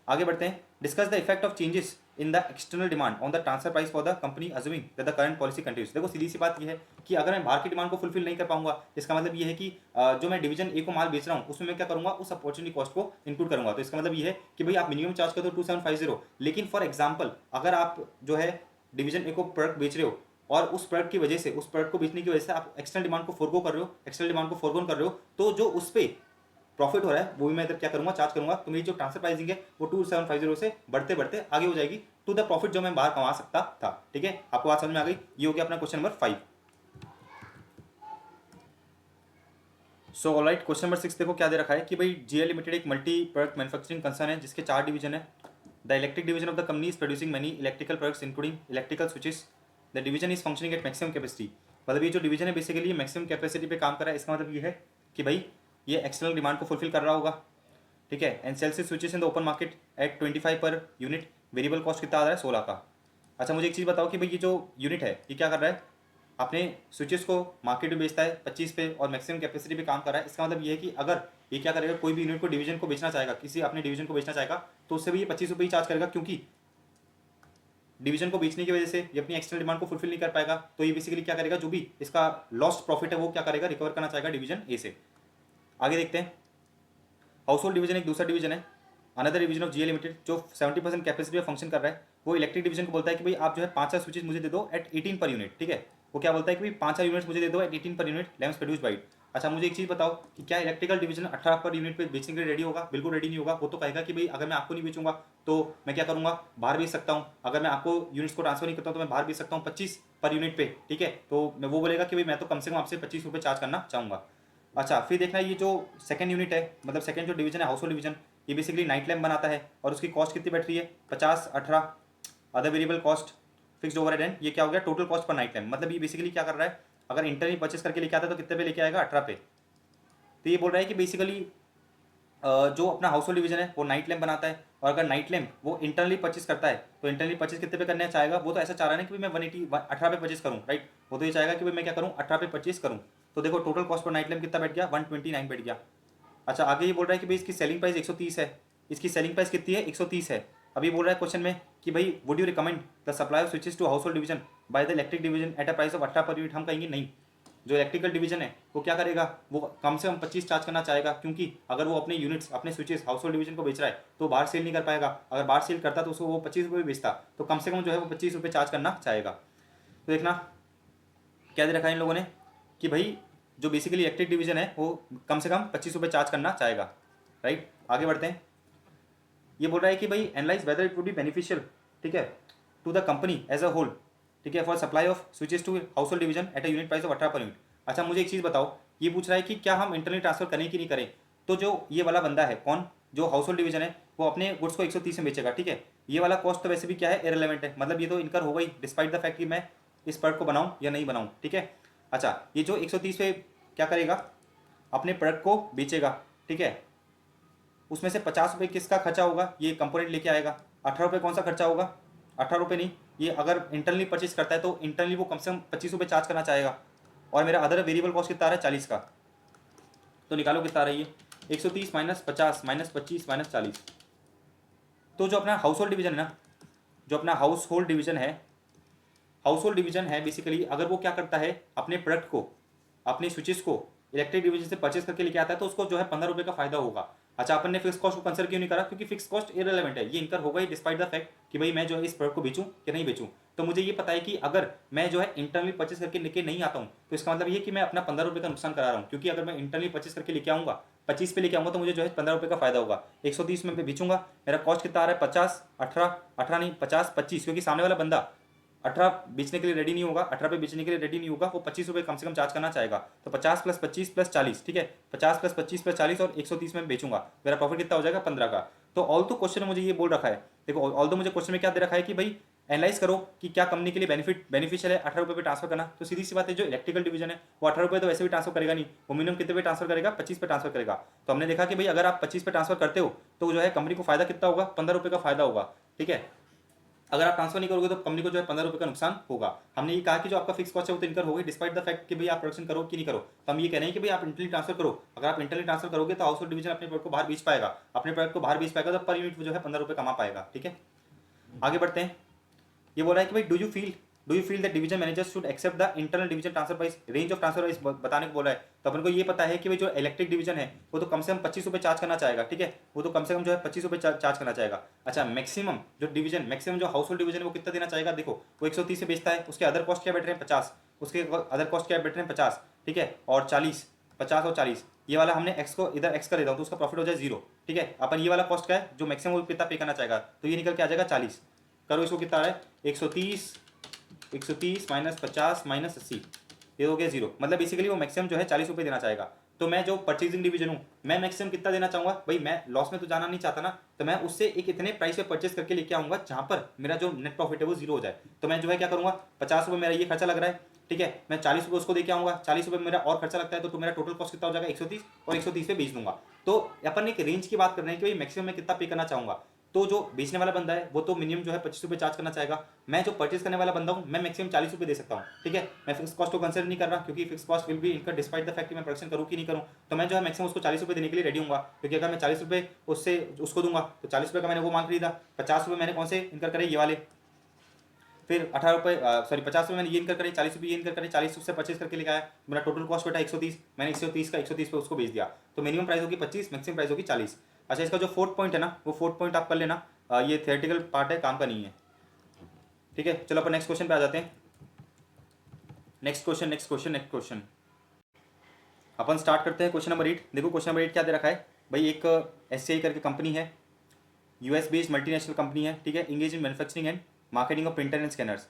आगे बढ़ते हैं। Discuss the effect of changes in the external demand on the transfer price for the company assuming that the current policy continues. देखो सीधी सी बात ये है कि अगर मैं बाहर की डिमांड को फुलफिल नहीं कर पाऊंगा, इसका मतलब ये है कि जो मैं डिवीजन ए को माल बेच रहा हूँ उसमें मैं क्या करूंगा, उस अपॉर्चुनिटी कॉस्ट को इंक्लूड करूंगा। तो इसका मतलब ये है कि भाई आप मिनिमम चार्ज कर दो 2750, लेकिन फॉर एग्जाम्पल अगर आप जो है डिवीजन ए को प्रोडक्ट बेच रहे हो और उस प्रोडक्ट की वजह से, उस प्रोडक्ट को बेचने की वजह से आप एक्सटर्नल डिमांड को फोरगो कर रहे हो, एक्सटर्नल डिमांड को फोरगोन कर रहे हो, तो जो उस पर प्रॉफिट हो रहा है वो भी मैं इधर क्या करूंगा, चार्ज करूंगा। तो मेरी जो ट्रांसफर प्राइसिंग है वो 2750 से बढ़ते बढ़ते आगे हो जाएगी टू द प्रॉफिट जो मैं बाहर कमा सकता था। ठीक है, आपको बात समझ में आ गई। ये हो गया अपना question number 5। So alright, question number 6 देखो क्या दे रखा है कि भाई जीएल लिमिटेड एक मल्टी प्रोडक्ट मैन्युफैक्चरिंग कंसर्न है जिसके 4 डिवीजन है। The electric division of the company is producing many electrical products including electrical switches. The division is functioning at maximum capacity. मतलब ये जो डिवीजन है बेसिकली मैक्सिमम कैपेसिटी पे काम कर रहा है। इसका मतलब ये है कि भाई ये एक्सटर्नल डिमांड को फुलफिल कर रहा होगा। ठीक है, and sales switches in the open market at 25 per unit. Variable cost कितना आ रहा है, 16 का। अच्छा मुझे एक चीज़ बताओ कि भाई ये जो यूनिट है ये क्या कर रहा है, अपने स्विचेस को मार्केट में बेचता है 25 पे और मैक्सिमम कैपेसिटी पे काम कर रहा है। इसका मतलब ये है कि अगर ये क्या करेगा, कोई भी यूनिट को डिवीजन को बेचना चाहेगा, किसी अपने डिवीजन को बेचना चाहेगा, तो उससे भी ये 25 रुपये ही चार्ज करेगा, क्योंकि डिवीजन को बेचने की वजह से ये अपनी एक्सटर्नल डिमांड को फुलफिल नहीं कर पाएगा। तो ये बेसिकली क्या करेगा, जो भी इसका लॉस्ट प्रॉफिट है वो क्या करेगा, रिकवर करना चाहेगा डिवीजन ए से। आगे देखते हैं। हाउस होल्ड डिवीजन एक दूसरा डिवीजन है, another division of GL limited, जो 70% कैपेसिटी में फंक्शन कर रहा है। वो इलेक्ट्रिक डिवीजन को बोलता है कि भाई आप जो है 5 स्विचेस मुझे दे दो एट 18 पर यूनिट। ठीक है, वो क्या बोलता है कि भाई 5 यूनिट्स मुझे दे दो eight 18 per unit lamps produce by. अच्छा मुझे एक चीज़ बताओ कि क्या इलेक्ट्रिकल डिवीजन 18 पर यूनिट पे बेचने के लिए रेडी होगा? बिल्कुल रेडी नहीं होगा। वो तो कहेगा कि भाई अगर मैं आपको नहीं बेचूंगा तो मैं क्या करूंगा, बाहर बेच सकता हूँ। अगर मैं आपको यूनिट्स को ट्रांसफर नहीं करता हूँ तो मैं बाहर बेच सकता हूँ 25 पर यूनिट पे। ठीक है, तो मैं वो बोलेगा कि भाई मैं तो कम से कम आपसे 25 रुपये चार्ज करना चाहूँगा। अच्छा फिर देखना, ये जो सेकंड यूनिट है, मतलब सेकंड जो डिवीजन है हाउस होल्ड डिवीजन, ये बेसिकली नाइट लैम्प बनाता है और उसकी कॉस्ट कितनी बैठ रही है, 50, 18। Other variable cost, fixed overhead and ये क्या हो गया, total cost per night lamp. मतलब ये बेसिकली क्या कर रहा है, अगर इंटरनली परचेस करके लेके आता है तो कितने पे लेके आएगा, 18 पे। तो ये बोल रहा है कि बेसिकली जो अपना हाउस होल्ड डिवीजन है वो नाइट लैम्प बनाता है, और अगर नाइट लैम्प वो इंटरनली परचेस करता है तो इंटरनली परचेस कितने पे करना चाहेगा, वो तो ऐसा चाह रहा है ना कि मैं 180 18 पे परचेस करूँ, राइट। वो तो ये चाहेगा कि भाई मैं क्या करूँ, 18 पे परचेस करूँ। तो देखो total cost per night lamp कितना बैठ गया, 129 बैठ गया। अच्छा आगे ये बोल रहा है कि भाई इसकी सेलिंग प्राइस 130 है। इसकी सेलिंग प्राइस कितनी है, 130 है। अभी बोल रहा है क्वेश्चन में कि भाई would you recommend the supply of switches to household division by the electric division at a price of 18 per unit. हम कहेंगे नहीं, जो इलेक्ट्रिकल डिवीजन है वो क्या करेगा, वो कम से कम 25 चार्ज करना चाहेगा, क्योंकि अगर वो अपने यूनिट्स, अपने स्विचेस हाउस होल्ड डिवीजन को बेच रहा है तो बाहर सेल नहीं कर पाएगा। अगर बाहर सेल करता तो उसको वो 25 रुपये बेचता, तो कम से कम जो है वो 25 रुपये चार्ज करना चाहेगा। तो देखना क्या दे रखा है इन लोगों ने कि भाई जो बेसिकली इलेक्ट्रिक डिवीजन है वो कम से कम 25 रुपये चार्ज करना चाहेगा, राइट। आगे बढ़ते हैं। ये बोल रहा है कि भाई analyse whether it would be beneficial, ठीक है, to the company as a whole, ठीक है, for supply of switches to household division at a unit price of 18 per unit. अच्छा मुझे एक चीज़ बताओ, ये पूछ रहा है कि क्या हम इंटरनली ट्रांसफर करें कि नहीं करें। तो जो ये वाला बंदा है, कौन, जो हाउस होल्ड डिवीजन है, वो अपने गुड्स को 130 में बेचेगा। ठीक है, ये वाला कॉस्ट तो वैसे भी क्या है, इररिलेवेंट है, मतलब ये तो इनकर होगा ही डिस्पाइट द फैक्ट कि मैं इस प्रोडक्ट को बनाऊँ या नहीं बनाऊँ। ठीक है, अच्छा ये जो 130 पे क्या करेगा, अपने प्रोडक्ट को बेचेगा। ठीक है, उसमें से 50 रुपये किसका खर्चा होगा, ये कंपोनेंट लेके आएगा। 18 रुपये कौन सा खर्चा होगा, 18 रुपये नहीं, ये अगर इंटरनली परचेज करता है तो इंटरनली वो कम से कम 25 रुपये चार्ज करना चाहेगा। और मेरा अदर वेरिएबल कॉस्ट कितना आ रहा है, 40 का। तो निकालो कितना आ रही है, 130 माइनस 50 माइनस 25 माइनस 40। तो जो अपना हाउस होल्ड डिवीजन है ना, जो अपना हाउस होल्ड डिवीजन है, हाउस होल्ड डिवीजन है बेसिकली, अगर वो क्या करता है, अपने प्रोडक्ट को, अपने स्विचेस को इलेक्ट्रिक डिवीजन से परचेस करके लेके आता है तो उसको जो है 15 रुपये का फायदा होगा। अच्छा अपन ने फिक्स कॉस्ट को कंसिडर क्यों नहीं करा, क्योंकि फिक्स कॉस्ट इररिलेवेंट है, ये इनकर होगा ही डिस्पाइट द फैक्ट कि भाई मैं जो है इस प्रोडक्ट को बेचूं या नहीं बेचूं। तो मुझे ये पता है कि अगर मैं जो है इंटरनली परचेस करके लेके नहीं आता हूँ तो इसका मतलब ये कि मैं अपना 15 रुपये का नुकसान करा रहा हूँ, क्योंकि अगर मैं इंटरनली परचेस करके लेके आऊँगा 25 पे लेके आऊँगा तो मुझे जो है 15 रुपये का फायदा होगा। 130 में बेचूंगा, मेरा कॉस्ट कितना आ रहा है, 50, 18 नहीं 50, 25, क्योंकि सामने वाला बंदा 18 बेचने के लिए रेडी नहीं होगा, 18 पे बेचने के लिए रेडी नहीं होगा, वो 25 रुपये कम से कम चार्ज करना चाहेगा। तो 50 प्लस 25 प्लस 40, ठीक है, 50 प्लस 25 प्लस 40 और 130 में बेचूंगा, मेरा प्रॉफिट कितना हो जाएगा, 15 का। तो ऑल तो क्वेश्चन में मुझे ये बोल रखा है, देखो ऑल तो मुझे क्वेश्चन में क्या दे रखा है कि भाई एनालाइज करो कि क्या कंपनी के लिए बेनिफिशियल है 18 रुपये पे ट्रांसफर करना। तो सीधी सी बात है, जो इलेक्ट्रिकल डिवीजन है वो 18 रुपये तो वैसे भी ट्रांसफर करेगा नहीं, वो मिनिमम कितने पे ट्रांसफर करेगा, 25 पे ट्रांसफर करेगा। तो हमने देखा कि भाई अगर आप 25 पे ट्रांसफर करते हो तो जो है कंपनी को फायदा कितना होगा, 15 रुपये का फायदा होगा। ठीक है, अगर आप ट्रांसफर नहीं करोगे तो कंपनी को जो है 15 रुपये का नुकसान होगा। हमने ये कहा कि जो आपका फिक्स कॉस्ट है वो तो इनकर होगी डिस्पाइट द फैक्ट कि भाई आप प्रोडक्शन करो कि नहीं करो। तो हम ये कह रहे हैं कि भाई आप इंटरनली ट्रांसफर करो। अगर आप इंटरनली ट्रांसफर करोगे तो हाउस होल्ड डिवीजन अपने प्रोडक्ट को बाहर बेच पाएगा, अपने प्रोडक्ट को बाहर बेच पाएगा, तो पर यूनिट जो है 15 रुपये कमा पाएगा। ठीक है, आगे बढ़ते हैं। ये बोल रहा है कि भाई do you feel that division managers should accept the internal division transfer price, range of transfer price बताने को बोला है। तो अपन को ये पता है कि भाई जो इलेक्ट्रिक डिवीजन है वो तो कम से कम 25 रुपये चार्ज करना चाहेगा। ठीक है, वो तो कम से कम जो है 25 रुपये चार्ज करना चाहेगा। अच्छा, मैक्सिमम जो हाउस होल्ड डिवीजन है वो कितना देना चाहेगा? देखो वो 130 से बेचता है, उसके अदर कॉस्ट क्या बैठ रहे हैं 50, उसके अदर कॉस्ट क्या बैठ रहे हैं 50। ठीक है, और 40, 50 और 40, ये वाला हमने एक्स को इधर एक्स कर देता हूँ तो उसका प्रॉफिट हो जाए 0। ठीक है, अपन ये वाला कॉस्ट क्या है जो मैक्सिमम कितना पे करना चाहेगा, तो ये निकल के आ जाएगा 40। करो इसको, कितना आ रहा है 130 माइनस 50 माइनस 80, ये हो गया 0। मतलब बेसिकली वो मैक्सिमम जो है 40 रुपये देना चाहेगा। तो मैं जो परचेजिंग डिवीजन हूँ मैं मैक्सिमम कितना देना चाहूँगा? भाई मैं लॉस में तो जाना नहीं चाहता ना, तो मैं उससे एक इतने प्राइस पे परचेज करके लेके आऊँगा जहाँ पर मेरा जो नेट प्रॉफिट है वो 0 हो जाए। तो मैं जो है क्या करूँगा, 50 रुपये मेरा ये खर्चा लग रहा है। ठीक है, मैं 40 रुपये उसको दे के आऊँगा, 40 रुपये मेरा और खर्चा लगता है, तो मेरा टोटल कॉस्ट कितना हो जाएगा 130, और 130 पे बेच दूंगा। तो अपन एक रेंज की बात कर रहे हैं कि भाई मैक्सिमम मैं कितना पे करना चाहूँगा। तो जो बेचने वाला बंदा है वो तो मिनिमम जो है 25 रुपये चार्ज करना चाहेगा। मैं जो परचेज करने वाला बंदा हूँ मैं मैक्सिमम 40 रुपये दे सकता हूँ। ठीक है, मैं फिक्स कॉस्ट को कंसिडर नहीं कर रहा क्योंकि फिक्स कॉस्ट विल बी इनकर डिस्पाइट द फैक्ट कि मैं प्रोडक्शन करूँ कि नहीं करूँ। तो मैं जो है मैक्सिमम उसको 40 रुपये देने के लिए रेडी हूँ, क्योंकि अगर मैं 40 रुपये उससे उसको दूंगा तो 40 रुपये का मैंने वो माल खरीदा, 50 रुपये मैंने कौन से इनकर करे, ये वाले, फिर 18 रुपये सॉरी 50 रुपये मैंने ये इनकर करे, 40 रुपये ये इनकर करे, 40 रुपये परचेज करके लेके आया, मेरा टोटल कॉस्ट बेटा 130, मैंने 130 का 130 पे उसको बेच दिया। तो मिनिमम प्राइस होगी 25, मैक्सिमम प्राइस होगी 40। अच्छा, इसका जो फोर्थ पॉइंट है ना वो फोर्थ पॉइंट आप कर लेना, ये थियोरेटिकल पार्ट है, काम का नहीं है। ठीक है, चलो अपन नेक्स्ट क्वेश्चन पे आ जाते हैं। नेक्स्ट क्वेश्चन अपन स्टार्ट करते हैं क्वेश्चन नंबर 8। देखो क्वेश्चन नंबर 8 क्या दे रखा है भाई, एक SCI करके कंपनी है, US बेस्ड मल्टीनेशनल कंपनी है। ठीक है, engage in manufacturing and marketing of printer and scanners.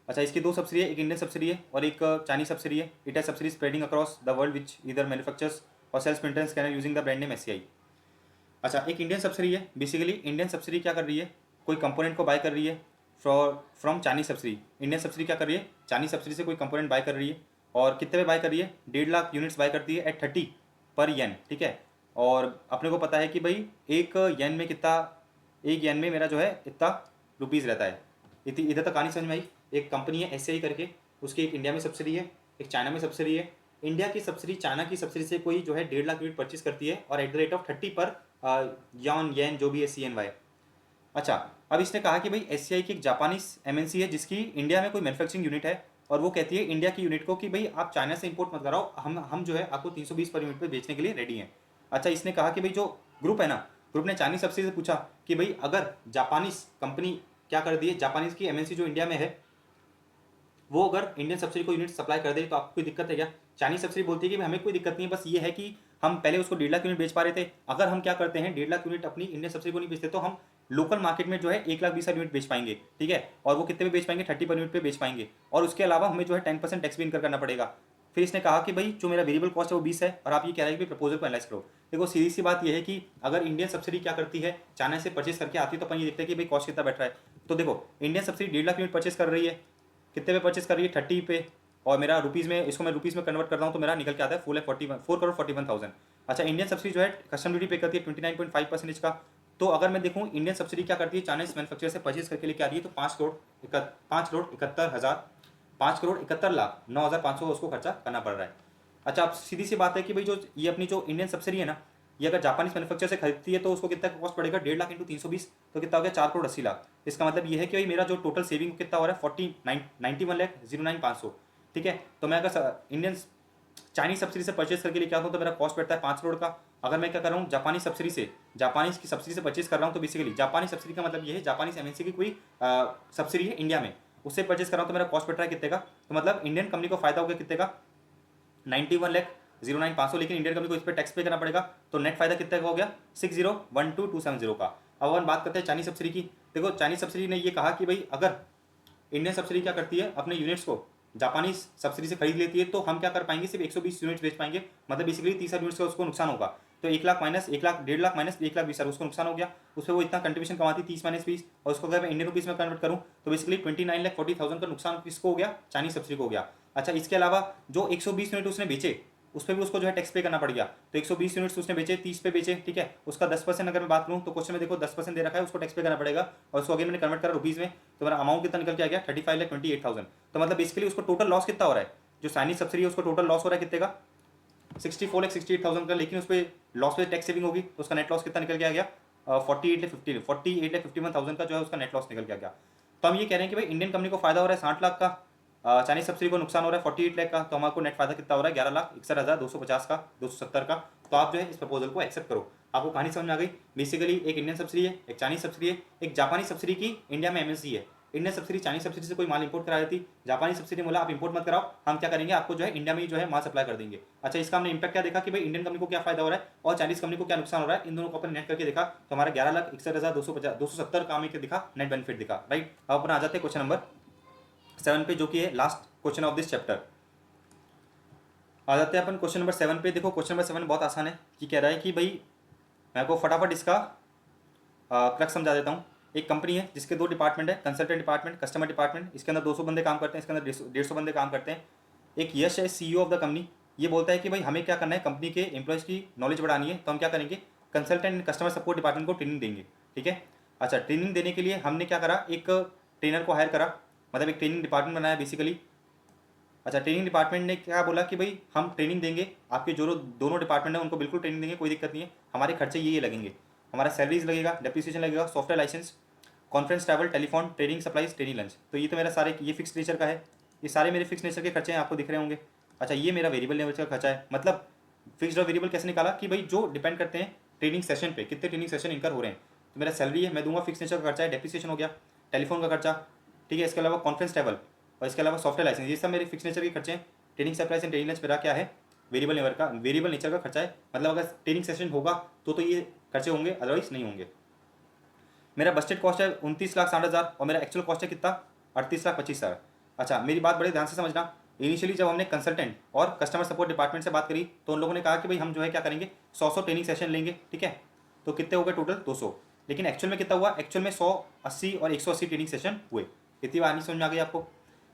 अच्छा, इसकी 2 सब्सिडी है, एक इंडियन सब्सिडी है और एक चाइनीज सब्सिडी है। It has subsidy spreading across the world which इधर मैन्युफैक्चर्स और sells printer and scanner using the brand name SCI। अच्छा, एक इंडियन सब्सिडी है। बेसिकली इंडियन सब्सिडी क्या कर रही है, कोई कंपोनेंट को बाय कर रही है from Chinese subsidy. Indian subsidy क्या कर रही है, चाइनीज सब्सिडी से कोई कंपोनेंट बाय कर रही है, और कितने पे बाय कर रही है, 1.5 लाख यूनिट्स बाय करती है एट 30 पर येन। ठीक है, और अपने को पता है कि भाई एक येन में कितना, एक येन में मेरा जो है इतना रुपीज़ रहता है। इधर तक कहानी समझ में आई। एक कंपनी है SCI करके, उसकी एक इंडिया में सब्सिडी है, एक चाइना में सब्सिडी है। इंडिया की सब्सिडी चाइना की सब्सिडी से कोई जो है 1.5 लाख यूनिट परचेज करती है, और एट द रेट ऑफ 30 पर येन जो भी है CNY। अच्छा, अब इसने कहा कि भाई SCI की एक जापानीज MNC है जिसकी इंडिया में कोई मैन्युफैक्चरिंग यूनिट है, और वो कहती है इंडिया की यूनिट को कि भाई आप चाइना से इंपोर्ट मत कराओ, हम जो है आपको 320 पर यूनिट पे बेचने के लिए रेडी हैं। अच्छा, इसने कहा कि भाई जो ग्रुप है ना, ग्रुप ने चाइनीज सब्सिडी से पूछा कि भाई अगर जापानीज कंपनी क्या कर दी है, जापानीज की MNC जो इंडिया में है वो अगर इंडियन सब्सिडी को यूनिट सप्लाई कर दे तो आपको कोई दिक्कत है क्या? चाइनीज सब्सिडी बोलती है कि हमें कोई दिक्कत नहीं है, बस ये है कि हम पहले उसको 1.5 लाख यूनिट बेच पा रहे थे, अगर हम क्या करते हैं 1.5 लाख यूनिट अपनी इंडियन सब्सिडी को नहीं बेचते तो हम लोकल मार्केट में जो है 1,20,000 यूनिट बेच पाएंगे। ठीक है, और वो कितने पे बेच पाएंगे, 30 पर यूनिट पे बेच पाएंगे, और उसके अलावा हमें जो है 10% टैक्स भी इनकर करना पड़ेगा। फिर इसने कहा कि भाई जो मेरा वेरिएबल कॉस्ट है वो 20 है, और आप ये कह रहे हैं कि प्रपोजल को एनालाइज करो। देखो सीधी सी बात ये है कि अगर इंडियन सब्सिडी क्या करती है, चाइना से परचेस करके आती है, तो अपन ये देखते हैं कि भाई कॉस्ट कितना बैठ रहा है। तो देखो Indian subsidy 1.5 lakh unit purchase कर रही है, कितने पे परचेस कर रही है, 30 पे, और मेरा रुपीज़ में, इसको मैं रुपीज़ में कन्वर्ट करता हूँ तो मेरा निकल के आता है 4,41,000। अच्छा, इंडियन सब्सिडी जो है कस्टम ड्यूटी पे करती है 29.5% का। तो अगर मैं देखूँ इंडियन सब्सिडी क्या करती है, चाइनीज मैन्युफैक्चरर से परचेज करके लेके आ रही है, तो 5,71,9,500 उसको खर्चा करना पड़ रहा है। अच्छा, अब सीधी सी बात है कि भाई जो ये अपनी जो इंडियन सब्सिडी है ना, ये अगर जापानीज मैन्युफैक्चर से खरीदती है तो उसको कितना कॉस्ट पड़ेगा, 1.5 लाख इंटू 320, तो कितना हो गया 4,80,00,000। इसका मतलब ये है कि भाई मेरा जो टोटल सेविंग कितना हो रहा है 91,09,500। ठीक है, तो मैं अगर इंडियन चाइनीज सब्सिडी से परचेज करके लेके आता हूँ तो मेरा कॉस्ट बैठता है 5 करोड़ का। अगर मैं क्या कर रहा हूँ जापानी सब्सिडी से, जापानीज की सब्सिडी से परचेज कर रहा हूँ, तो बेसिकली जापानी सब्सिडी का मतलब ये है जापानीज MNC की कोई सब्सिडी है इंडिया में, उससे परचेज कर रहा हूँ तो मेरा कॉस्ट बैठ रहा है कितने का, तो मतलब इंडियन कंपनी को फायदा हो गया कितने का, 91,09,500, लेकिन इंडियन कंपनी को इस पर टैक्स पे करना पड़ेगा, तो नेट फायदा कितने का हो गया 60,12,270 का। अब अपन बात करते हैं चाइनीज सब्सिडी की। देखो चाइनीज सब्सिडी ने ये कहा कि भाई अगर इंडियन सब्सिडी क्या करती है, अपने यूनिट्स को जापानीज सब्सिडी से खरीद लेती है, तो हम क्या कर पाएंगे, सिर्फ 120 यूनिट्स बेच पाएंगे, मतलब बेसिकली 30 यूनिट्स का उसको नुकसान होगा। तो 1 लाख माइनस 1 लाख 1.5 लाख माइनस 1,20,000 उसको नुकसान हो गया, उस पर वो इतना कंट्रीब्यूशन कमाती 30 माइनस 20, और उसको अगर मैं इंडियन रुपीज़ में कन्वर्ट करूँ तो बेसिकली 29,40,000 का नुकसान किसको हो गया, चाइनीज सब्सिडी को हो गया। अच्छा, इसके अलावा जो 120 यूनिट उसने बेचे, उस पर भी उसको जो है टैक्स पे करना पड़ गया। तो 120 यूनिट्स उसने बेचे, 30 पे बेचे, ठीक है, उसका 10% अगर मैं बात करूँ तो क्वेश्चन में देखो 10% दे रखा है, उसको टैक्स पे करना पड़ेगा, और उसको अगेन मैंने कन्वर्ट करा रुपीज़ में, तो मेरा अमाउंट कितना निकल के आ गया 35,28,000। तो मतलब बेसिकली उसको टोटल लॉस कितना हो रहा है, जो साइनिक सब्सिडी है उसको टोटल लॉस हो रहा है कितने का, 64,68,000 का, लेकिन उस पर लॉस पे टैक्स सेविंग होगी तो उसका नेट लॉस कितना निकल के आ गया 48,51,000 का जो है उसका नेट लॉस निकल के आ गया। तो हम ये कह रहे हैं कि भाई इंडियन कंपनी को फायदा हो रहा है 60 लाख का, चाइनीज सब्सिडी को नुकसान हो रहा है 48 लाख का, तो हमारे को नेट फायदा कितना हो रहा है 11,61,250 का, 270 का। तो आप जो है इस प्रपोजल को एक्सेप्ट करो। आपको कहानी समझ में आ गई। बेसिकली एक इंडियन सब्सिडी है, एक चाइनीज सब्सिडी है, एक जापानी सब्सिडी की इंडिया में एमएनसी है। इंडियन सब्सिडी चाइनीज सब्सिडी से कोई माल इंपोर्ट करा देती, जापानी सब्सिडी बोला आप इंपोर्ट मत कराओ, हम क्या करेंगे आपको जो है इंडिया में ही जो है माल सप्लाई कर देंगे। अच्छा, इसका हमने इंपैक्ट क्या देखा कि भाई इंडियन कंपनी को क्या फायदा हो रहा है और चाइनीज कंपनी को क्या नुकसान हो रहा है, इन दोनों को अपन नेट करके देखा तो हमारा 11,61,270 का हमें दिखा, नेट बेनिफिट दिखा, राइट। अब अपन आ जाते हैं क्वेश्चन नंबर 7 पे, जो कि है last question of this chapter. आ जाते हैं अपन क्वेश्चन नंबर 7 पे। देखो क्वेश्चन नंबर 7 बहुत आसान है, कि कह रहा है कि भाई मैं को फटाफट इसका क्रक्स समझा देता हूँ। एक कंपनी है जिसके 2 डिपार्टमेंट है, कंसल्टेंट डिपार्टमेंट, कस्टमर डिपार्टमेंट। इसके अंदर 200 बंदे काम करते हैं, इसके अंदर 150 बंदे काम करते हैं। एक यश है सीईओ ऑफ द कंपनी, ये बोलता है कि भाई हमें क्या करना है, कंपनी के एम्प्लॉयज़ की नॉलेज बढ़ानी है, तो हम क्या करेंगे, consultant and customer support department को ट्रेनिंग देंगे, ठीक है। अच्छा, ट्रेनिंग देने के लिए हमने क्या करा, एक ट्रेनर को हायर करा, मतलब एक ट्रेनिंग डिपार्टमेंट बनाया बेसिकली। अच्छा, ट्रेनिंग डिपार्टमेंट ने क्या बोला कि भाई हम ट्रेनिंग देंगे, आपके जो दोनों डिपार्टमेंट है उनको बिल्कुल ट्रेनिंग देंगे, कोई दिक्कत नहीं है, हमारे खर्चे ये लगेंगे, हमारा सैलरीज लगेगा, डेप्रिसिएशन लगेगा, software licence, conference travel, telephone, training supplies, training lunch. तो ये तो मेरा सारे ये फिक्स नेचर का है, ये सारे मेरे फिक्स नेचर के खर्चे हैं, आपको दिख रहे होंगे। अच्छा, ये मेरा वेरिएबल नेचर का खर्चा है, मतलब फिक्स्ड और वेरिएबल कैसे निकाला कि भाई जो डिपेंड करते हैं ट्रेनिंग सेशन पे, कितने ट्रेनिंग सेशन इनकर हो रहे हैं। तो मेरा सैलरी है, मैं दूंगा, फिक्स नेचर का खर्चा है, डेप्रिसिएशन हो गया, टेलीफोन का खर्चा, ठीक है, इसके अलावा कॉन्फ्रेंस ट्रैवल और इसके अलावा सॉफ्टवेयर लाइसेंस, ये सब मेरे फिक्स नेचर के खर्चे हैं। Training supplies and training lunch मेरा क्या है, वेरिएबल नेचर का खर्चा है, मतलब अगर ट्रेनिंग सेशन होगा तो ये खर्चे होंगे, अदरवाइज नहीं होंगे। मेरा बजटेड कॉस्ट है 29,60,000 और मेरा एक्चुअल कॉस्ट है कितना, 38,25,000। अच्छा, मेरी बात बड़े ध्यान से समझना। इनिशियली जब हमने कंसल्टेंट और कस्टमर सपोर्ट डिपार्टमेंट से बात करी तो उन लोगों ने कहा कि भाई हम जो है क्या करेंगे, 100 ट्रेनिंग सेशन लेंगे, ठीक है। तो कितने हो गए टोटल 200, लेकिन एक्चुअल में कितना हुआ, एक्चुअल में 180 और 180 ट्रेनिंग सेशन हुए। इतनी बात नहीं समझ में आ गई आपको।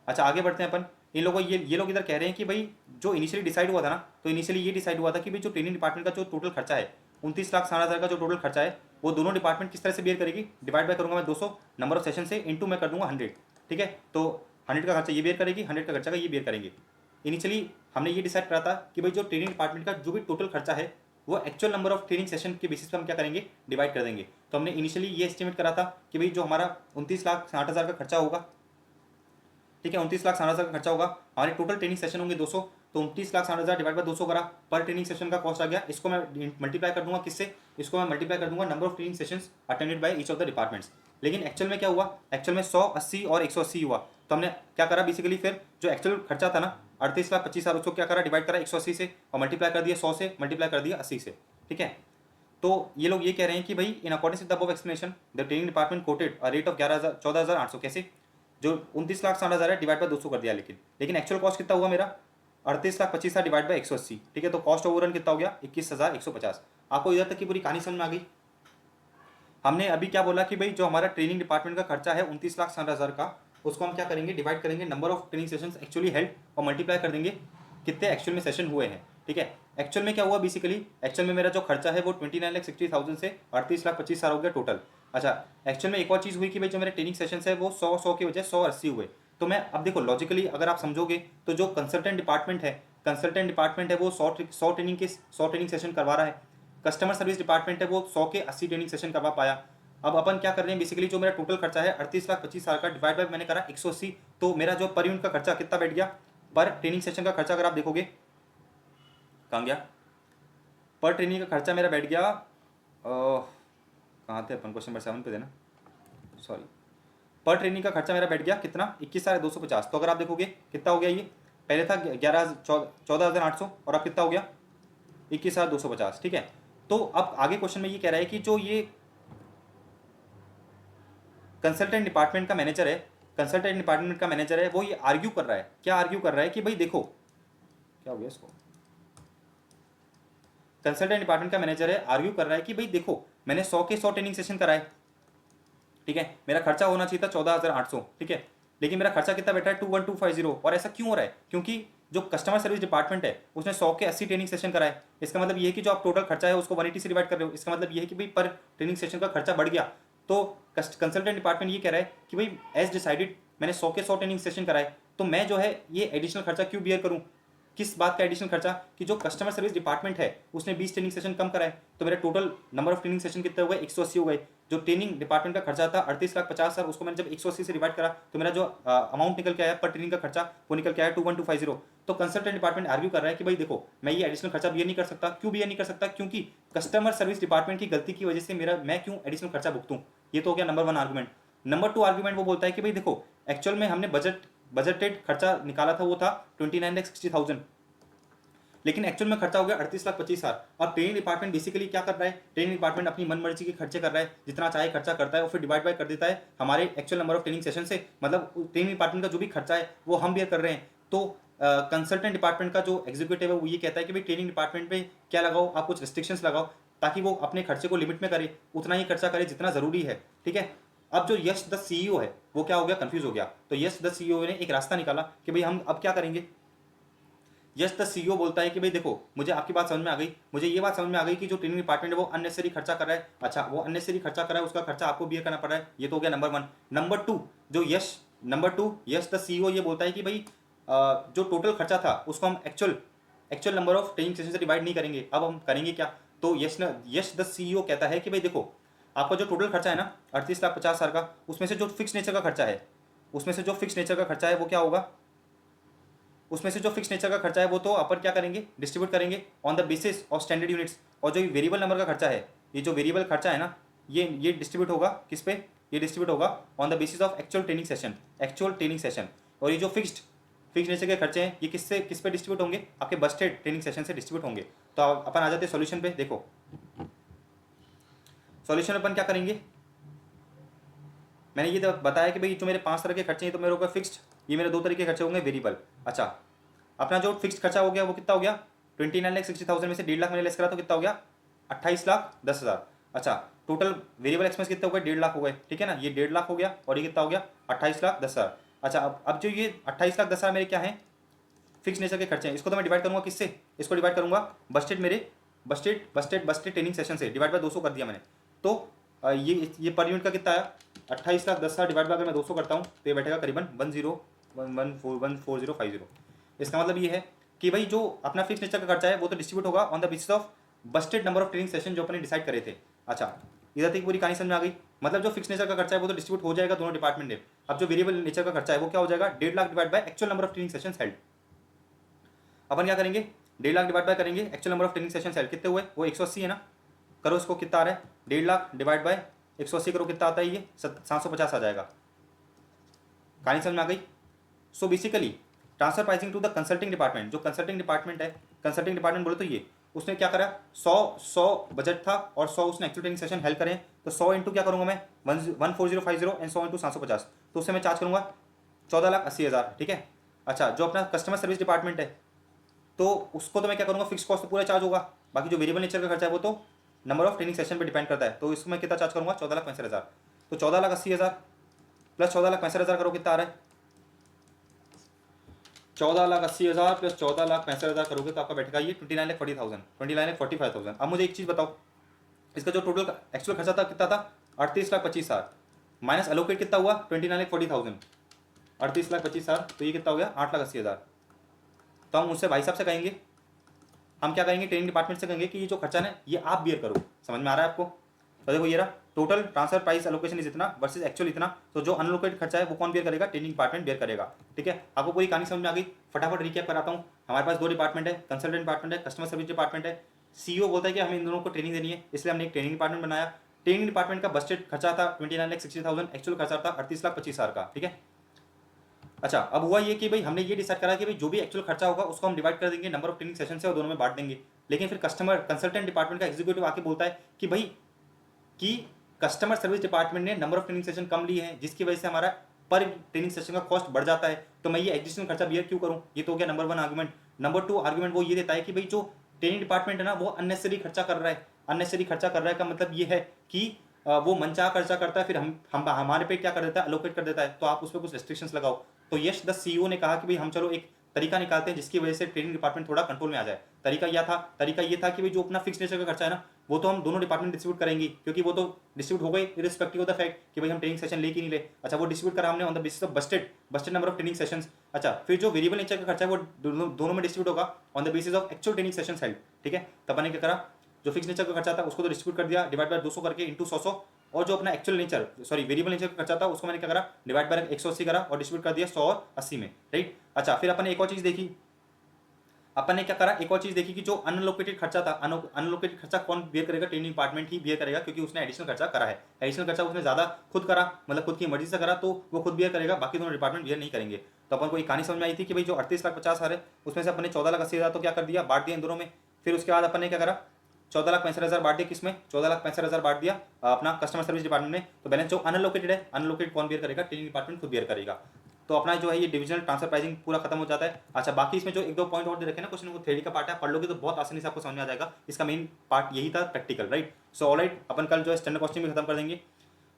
अच्छा, आगे बढ़ते हैं अपन। इन लोगों ये लोग इधर कह रहे हैं कि भाई जो इनिशियली डिसाइड हुआ था ना, तो इनिशियली ये डिसाइड हुआ था कि भाई जो ट्रेनिंग डिपार्टमेंट का जो टोटल खर्चा है 29,60,000 का जो टोटल खर्चा है, वो दोनों डिपार्टमेंट किस तरह से बियर करेगी, डिवाइड बाय करूंगा मैं 200 नंबर ऑफ सेशन से, इंटू मैं कर दूंगा 100, ठीक है। तो 100 का खर्चा ये बियर करेगी, 100 का खर्चा का ये बियर करेंगे। इनिशियली हमने ये डिसाइड करा था कि भाई जो ट्रेनिंग डिपार्टमेंट का जो भी टोटल खर्चा है वो actual number of training session के बेसिस पर हम क्या करेंगे, डिवाइड कर देंगे। तो हमने इनिशियली ये एस्टिमेट करा था कि भाई जो हमारा 29,60,000 का खर्चा होगा, ठीक है, 29,60,000 का खर्चा होगा, हमारे टोटल ट्रेनिंग सेशन होंगे 200, तो 29,60,000 डिवाइड बाय 200 करा, पर ट्रेनिंग सेशन का कॉस्ट आ गया। इसको मैं मल्टीप्लाई कर दूंगा किससे, इसको मैं मल्टीप्लाई कर दूंगा number of training sessions attended by each of the departments. लेकिन एक्चुअल में क्या हुआ, एक्चुअल में 100, 80 और 180 हुआ। तो हमने क्या करा बेसिकली, फिर जो एक्चुअल खर्चा था ना 38,25,000, उसको क्या करा, डिवाइड करा 180 से और मल्टीप्लाई कर दिया 100 से, मल्टीप्लाई कर दिया 80 से, ठीक है। तो ये लोग ये कह रहे हैं कि भाई in according with the above explanation the training department coated a rate of 14,800, कैसे, जो 29,60,000 है डिवाइड बाय 200 कर दिया, लेकिन एक्चुअल कॉस्ट कितना हुआ मेरा 38,25,000 डिवाइड बाय 180, ठीक है। तो कॉस्ट ओवररन कितना हो गया 21,150। आपको इधर तक की पूरी कहानी समझ में आ गई। हमने अभी क्या बोला कि भाई जो हमारा ट्रेनिंग डिपार्टमेंट का खर्चा है 29,60,000 का, उसको हम क्या करेंगे, डिवाइड करेंगे number of training sessions actually held और मल्टीप्लाई कर देंगे कितने एक्चुअल में सेशन हुए हैं, ठीक है। एक्चुअल में क्या हुआ बेसिकली, एक्चुअल में मेरा जो खर्चा है वो 29,60,000 से 38,25,000 हो गया टोटल। अच्छा, एक्चुअल में एक और चीज़ हुई कि भाई जो मेरे ट्रेनिंग सेशंस है वो 100 की वजह 180 हुए। तो मैं अब देखो लॉजिकली अगर आप समझोगे तो जो कंसल्टेंट डिपार्टमेंट है वो 100 ट्रेनिंग सेशन करवा रहा है, कस्टमर सर्विस डिपार्टमेंट है वो 100 के 80 ट्रेनिंग सेशन करवा पाया। अब अपन क्या कर रहे हैं बेसिकली, जो मेरा टोटल खर्चा है 38,25,000 का डिवाइड बाय मैंने करा 180, तो मेरा जो पर यूनिट का खर्चा कितना बैठ गया, पर ट्रेनिंग सेशन का खर्चा अगर आप देखोगे कहाँ गया, पर ट्रेनिंग का खर्चा मेरा बैठ गया, कहाँ थे अपन, क्वेश्चन नंबर 7 पे देना, सॉरी। पर ट्रेनिंग का खर्चा मेरा बैठ गया कितना, 21,250। तो अगर आप देखोगे कितना हो गया, ये पहले था 14,800 और अब कितना हो गया 21,250, ठीक है। तो अब आगे क्वेश्चन में ये कह रहा है कि जो ये कंसल्टेंट डिपार्टमेंट का मैनेजर है, वो ये आर्ग्यू कर रहा है, क्या आर्ग्यू कर रहा है कि भाई देखो क्या हो गया इसको, कंसल्टेंट डिपार्टमेंट का मैनेजर है आर्ग्यू कर रहा है कि भाई देखो मैंने 100 के 100 ट्रेनिंग सेशन कराए, ठीक है, मेरा खर्चा होना चाहिए था 14,800, ठीक है, लेकिन मेरा खर्चा कितना बैठा है 21,250। और ऐसा क्यों हो रहा है, क्योंकि जो कस्टमर सर्विस डिपार्टमेंट है उसने 100 के 80 ट्रेनिंग सेशन कराए, इसका मतलब ये है कि जो आप टोटल खर्चा है उसको 180 से डिवाइड कर रहे हो, इसका मतलब ये है कि भाई पर ट्रेनिंग सेशन का खर्चा बढ़ गया। तो कंसल्टेंट डिपार्टमेंट ये कह रहा है कि भाई एज डिसाइडेड मैंने 100 के 100 ट्रेनिंग सेशन कराए, तो मैं जो है ये एडिशनल खर्चा क्यों बियर करूं। किस बात का एडिशनल खर्चा कि जो कस्टमर सर्विस डिपार्टमेंट है उसने 20 ट्रेनिंग सेशन कम कराए, तो मेरा total number of training session कितने हो गए, 180 हो गए। जो ट्रेनिंग डिपार्टमेंट का खर्चा था 38,50,000, उसको मैंने जब 180 से डिवाइड करा तो मेरा जो अमाउंट निकल के आया पर ट्रेनिंग का खर्चा वो निकल के आया 21250। तो कंसल्टेंट डिपार्टमेंट आर्ग्यू कर रहा है कि भाई देखो मैं ये एडिशनल खर्चा बियर नहीं कर सकता। क्यों बियर नहीं कर सकता, क्योंकि कस्टमर सर्विस डिपार्टमेंट की गलती की वजह से मेरा मैं क्यों एडिशनल खर्चा भुगतूं। ये तो हो गया नंबर 1 आर्गूमेंट। नंबर 2 आर्गूमेंट वो बोलता है कि भाई देखो एक्चुअल में हमने बजटेड खर्चा निकाला था वो था 29,60,000, लेकिन एक्चुअल में खर्चा हो गया 38,25,000। और ट्रेनिंग डिपार्टमेंट बेसिकली क्या कर रहा है, ट्रेनिंग डिपार्टमेंट अपनी मनमर्जी के खर्चे कर रहा है, जितना चाहे खर्चा करता है और फिर डिवाइड बाय कर देता है हमारे actual number of training session से। मतलब ट्रेनिंग डिपार्टमेंट का जो भी खर्चा है वो हम बियर कर रहे हैं। तो कंसल्टेंट डिपार्टमेंट का जो एग्जीक्यूटिव है वो ये कहता है कि भाई ट्रेनिंग डिपार्टमेंट में क्या लगाओ, आप कुछ रिस्ट्रिक्शंस लगाओ ताकि वो अपने खर्चे को लिमिट में करे, उतना ही खर्चा करे जितना जरूरी है। ठीक है। अब जो यश द सीईओ है वो क्या हो गया, कंफ्यूज हो गया। तो यश द सीईओ ने एक रास्ता निकाला कि भाई हम अब क्या करेंगे। यस द सीईओ बोलता है कि भाई देखो मुझे आपकी बात समझ में आ गई, मुझे ये बात समझ में आ गई कि जो ट्रेनिंग डिपार्टमेंट है वो अननेसेसरी खर्चा कर रहा है। अच्छा वो अननेसेसरी खर्चा कर रहा है, उसका खर्चा आपको बियर करना पड़ रहा है। ये तो हो गया number 1। Number 2 yes the CEO ये बोलता है कि भाई जो टोटल खर्चा था उसको हम actual number of training session से डिवाइड नहीं करेंगे। अब हम करेंगे क्या। तो यस द सीईओ कहता है कि भाई देखो आपका जो टोटल खर्चा है ना 38,50,000 का, उसमें से जो फिक्स नेचर का खर्चा है वो क्या होगा, उसमें से जो फिक्स नेचर का खर्चा है वो तो अपन क्या करेंगे, डिस्ट्रीब्यूट करेंगे on the basis of standard units. और जो वेरिएबल नंबर का खर्चा है, ये जो वेरिएबल खर्चा है ना ये डिस्ट्रीब्यूट होगा किस पे, ये डिस्ट्रीब्यूट होगा on the basis of actual training session. और ये जो फिक्स नेचर के खर्चे हैं ये किस पे डिस्ट्रीब्यूट होंगे, आपके बस्टेड ट्रेनिंग सेशन से डिस्ट्रीब्यूट होंगे। तो अपन आ जाते हैं सॉल्यूशन पे। देखो सॉल्यूशन अपन क्या करेंगे, मैंने ये तो बताया कि भाई जो मेरे 5 तरह के खर्चे हैं तो मेरे ऊपर फिक्स्ड, ये मेरे 2 तरह के खर्चे होंगे वेरिएबल। अच्छा अपना जो फिक्स्ड खर्चा हो गया वो कितना हो गया 29,60,000 में से 1.5 लाख मैंने लेस करा तो कितना हो गया 28,10,000। अच्छा टोटल वेरिएबल एक्सपेंस कितने हो गए 1.5 लाख हो गए। ठीक है ना, ये 1.5 लाख हो गया और ये कितना हो गया 28,10,000। अच्छा अब जो ये 28,10,000 मेरे क्या है फिक्स नेचर के खर्चे हैं, इसको तो मैं डिवाइड करूंगा किससे, इसको डिवाइड करूंगा बस्टेड ट्रेनिंग सेशन से, डिवाइड बाय 200 कर दिया मैंने। तो ये पर यूनिट का कितना आया 28,10,000 डिवाइड बाय अगर मैं 200 करता हूँ तो ये बैठेगा करीबन 1,014,14050। इसका मतलब ये है कि भाई जो अपना फिक्स नेचर का खर्चा है वो तो डिस्ट्रीब्यूट होगा on the basis of Busted number of training session जो अपने डिसाइड करे थे। अच्छा इधर तक पूरी कहानी समझ में आ गई। मतलब जो फिक्स नेचर का खर्चा है वो तो डिस्ट्रीब्यूट हो जाएगा दोनों डिपार्टमेंट में। अब जो वेरिएबल नेचर का खर्चा है वो क्या हो जाएगा 1.5 lakh divide by actual number of training session held. अपन क्या करेंगे 1.5 लाख डिवाइड बाय करेंगे actual number of training session held, कितने हुए वो 180 है ना, करो इसको कितना आ रहा है 1.5 लाख डिवाइड बाय 180 करो कितना आता है ये 750 आ जाएगा। कहानी समझ में आ गई। So basically transfer pricing to the consulting department, जो कंसल्टिंग डिपार्टमेंट है, कंसल्टिंग डिपार्टमेंट बोले तो ये उसने क्या करा 100 बजट था और 100 उसने एक्चुअल ट्रेनिंग सेशन हेल्प करें, तो 100 इंटू क्या करूंगा मैं 14050 एंड 100 इंटू 750, तो उससे मैं चार्ज करूंगा 14,80,000। ठीक है। अच्छा जो अपना कस्टमर सर्विस डिपार्टमेंट है तो उसको तो मैं क्या करूंगा फिक्स कॉस्ट तो पूरा चार्ज होगा, बाकी जो वेरिएबल नेचर का खर्चा है वो तो नंबर ऑफ ट्रेनिंग सेशन पे डिपेंड करता है। तो इसको मैं कितना चार्ज करूंगा 14,65,000। तो 14,80,000 प्लस 14,65,000 करो कितना आ रहा है 14,80,000 प्लस 14,65,000 करोगे तो आपका बैठेगा ये 29,40,000। अब मुझे एक चीज़ बताओ, इसका जो टोटल एक्चुअल खर्चा था कितना था 38,25,000 माइनस एलोकेट कितना हुआ 29,40,000, 38,25,000 तो ये कितना हो गया 8,80,000। तो हम उससे भाई साहब से कहेंगे, हम क्या करेंगे ट्रेनिंग डिपार्टमेंट से कहेंगे कि ये जो खर्चा है ये आप बियर करो। समझ में आ रहा है आपको। तो देखो ये रहा total transfer price allocation is इतना वर्सेस एक्चुअल इतना, तो जो अनलोकेटेड खर्चा है वो कौन बियर करेगा ट्रेनिंग डिपार्टमेंट बियर करेगा। ठीक है। आपको पूरी कहानी समझ में आ गई। फटाफट रिकैप कराता हूँ। हमारे पास 2 डिपार्टमेंट है, कंसल्टेंट डिपार्टमेंट है, कस्टमर सर्विस डिपार्टमेंट है। सीईओ बोलता है कि हमें इन दोनों को ट्रेनिंग देनी है, इसलिए हमने एक ट्रेनिंग डिपार्टमेंट बनाया। ट्रेनिंग डिपार्टमेंट का बजटेड खर्चा था 29,60,000, एक्चुअल खर्चा था 38,25,000 का। ठीक है। अच्छा अब हुआ ये कि भाई हमने ये डिसाइड करा कि भाई जो भी एक्चुअल खर्चा होगा उसको हम डिवाइड कर देंगे नंबर ऑफ ट्रेनिंग सेशन से और दोनों में बांट देंगे। लेकिन फिर कंसल्टेंट डिपार्टमेंट का एग्जीक्यूटिव आके बोलता है कि भाई कि कस्टमर सर्विस डिपार्टमेंट ने नंबर ऑफ ट्रेनिंग सेशन कम लिए हैं जिसकी वजह से हमारा पर ट्रेनिंग सेशन का कॉस्ट बढ़ जाता है, तो मैं ये एडिशनल खर्चा बियर क्यों करूं। ये तो हो गया नंबर 1 आर्गुमेंट। नंबर 2 आर्गुमेंट वो ये देता है कि भाई जो ट्रेनिंग डिपार्टमेंट है ना वो अननेसेसरी खर्चा कर रहा है। अननेसेसरी खर्चा कर रहा है का मतलब ये है कि वो मनचाहा खर्चा करता है, फिर हम हमारे पे क्या कर देता है अलोकेट कर देता है, तो आप उस पर कुछ रेस्ट्रिक्शंस लगाओ। तो यश द सीईओ ने कहा कि भाई हम चलो एक तरीका निकालते हैं जिसकी वजह से ट्रेडिंग डिपार्टमेंट थोड़ा कंट्रोल में आ जाए। तरीका ये था कि भाई जो अपना फिक्स नेचर का खर्चा है ना, वो तो हम दोनों डिपार्टमेंट डिस्ट्रीब्यूट करेंगे, क्योंकि वो तो डिस्ट्रीब्यूट हो गए इरिस्पेक्टिव ऑफ द फैक्ट कि भाई हम ट्रेनिंग सेशन ले कि नहीं ले। अच्छा, वो डिस्ट्रीब्यूट करा हमने on the basis of Busted number of training sessions. अच्छा, फिर जो वेरिएबल नेचर का खर्चा है वो दोनों में डिस्ट्रीब्यूट होगा on the basis of actual training sessions held. ठीक है, तब मैंने क्या करा, जो फिक्स नेचर का खर्चा था उसको तो डिस्ट्रीब्यूट कर दिया, डिवाइड बाय 200 करके इंटू 100, और जो अपना एक्चुअल नेचर वेरिएबल नेचर का खर्चा था उसको मैंने क्या करा, डिवाइड बाय 180 करा और डिस्ट्रीब्यूट कर दिया 100 और 80 में। राइट। अच्छा, फिर अपन ने एक और चीज देखी, अपन ने क्या करा, एक और चीज देखी कि जो अनलोकेटेड खर्चा था, अनलोकेटेड खर्चा कौन बियर करेगा, ट्रेनिंग डिपार्टमेंट ही बियर करेगा, क्योंकि उसने एडिशनल खर्चा करा है। एडिशनल खर्चा उसने ज्यादा खुद करा, मतलब खुद की मर्जी से करा, तो वो खुद बियर करेगा, बाकी दोनों डिपार्टमेंट बियर नहीं करेंगे। तो अपन को एक कहानी समझ में आई थी कि भाई जो 38,50,000 है उसमें से अपन ने 14,80,000 तो क्या कर दिया, बांट दिया इन दोनों में। फिर उसके बाद अपन ने क्या करा, 14,65,000 बांट दिया किसमें, 14,65,000 बांट दिया अपना कस्टमर सर्विस डिपार्टमेंट में। तो बैलेंस जो अनलोकेटेड है, अनलोकेटेड कौन बियर करेगा, ट्रेनिंग डिपार्टमेंट खुद बियर करेगा। तो अपना जो है ये डिविजनल ट्रांसफर प्राइसिंग पूरा खत्म हो जाता है। अच्छा, बाकी इसमें जो एक दो पॉइंट और दे रखे ना क्वेश्चन, वो थ्योरी का पार्ट है, पढ़ लोगे तो बहुत आसानी से आपको समझ में आ जाएगा। इसका मेन पार्ट यही था, प्रैक्टिकल। राइट। सो ऑलराइट, अपन कल जो है स्टैंडर्ड क्वेश्चन भी खत्म कर देंगे।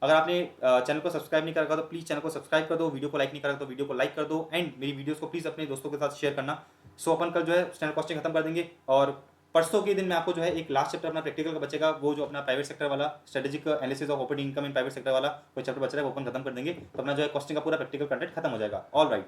अगर आपने चैनल को सब्सक्राइब नहीं करा तो प्लीज चैनल को सब्सक्राइब कर दो, वीडियो को लाइक नहीं करा तो वीडियो को लाइक कर दो, एंड मेरी वीडियोस को प्लीज अपने दोस्तों के साथ शेयर करना। सो अपन कल जो है स्टैंडर्ड क्वेश्चन खत्म कर देंगे, और परसों के दिन मैं आपको जो है एक लास्ट चैप्टर अपना प्रैक्टिकल का बचेगा, वो जो अपना प्राइवेट सेक्टर वाला strategic analysis of operating income in private sector वाला कोई चैप्टर बच रहा है, वो अपन खत्म कर देंगे। तो अपना जो है क्वेश्चन का पूरा प्रैक्टिकल कंटेंट खत्म हो जाएगा। All right.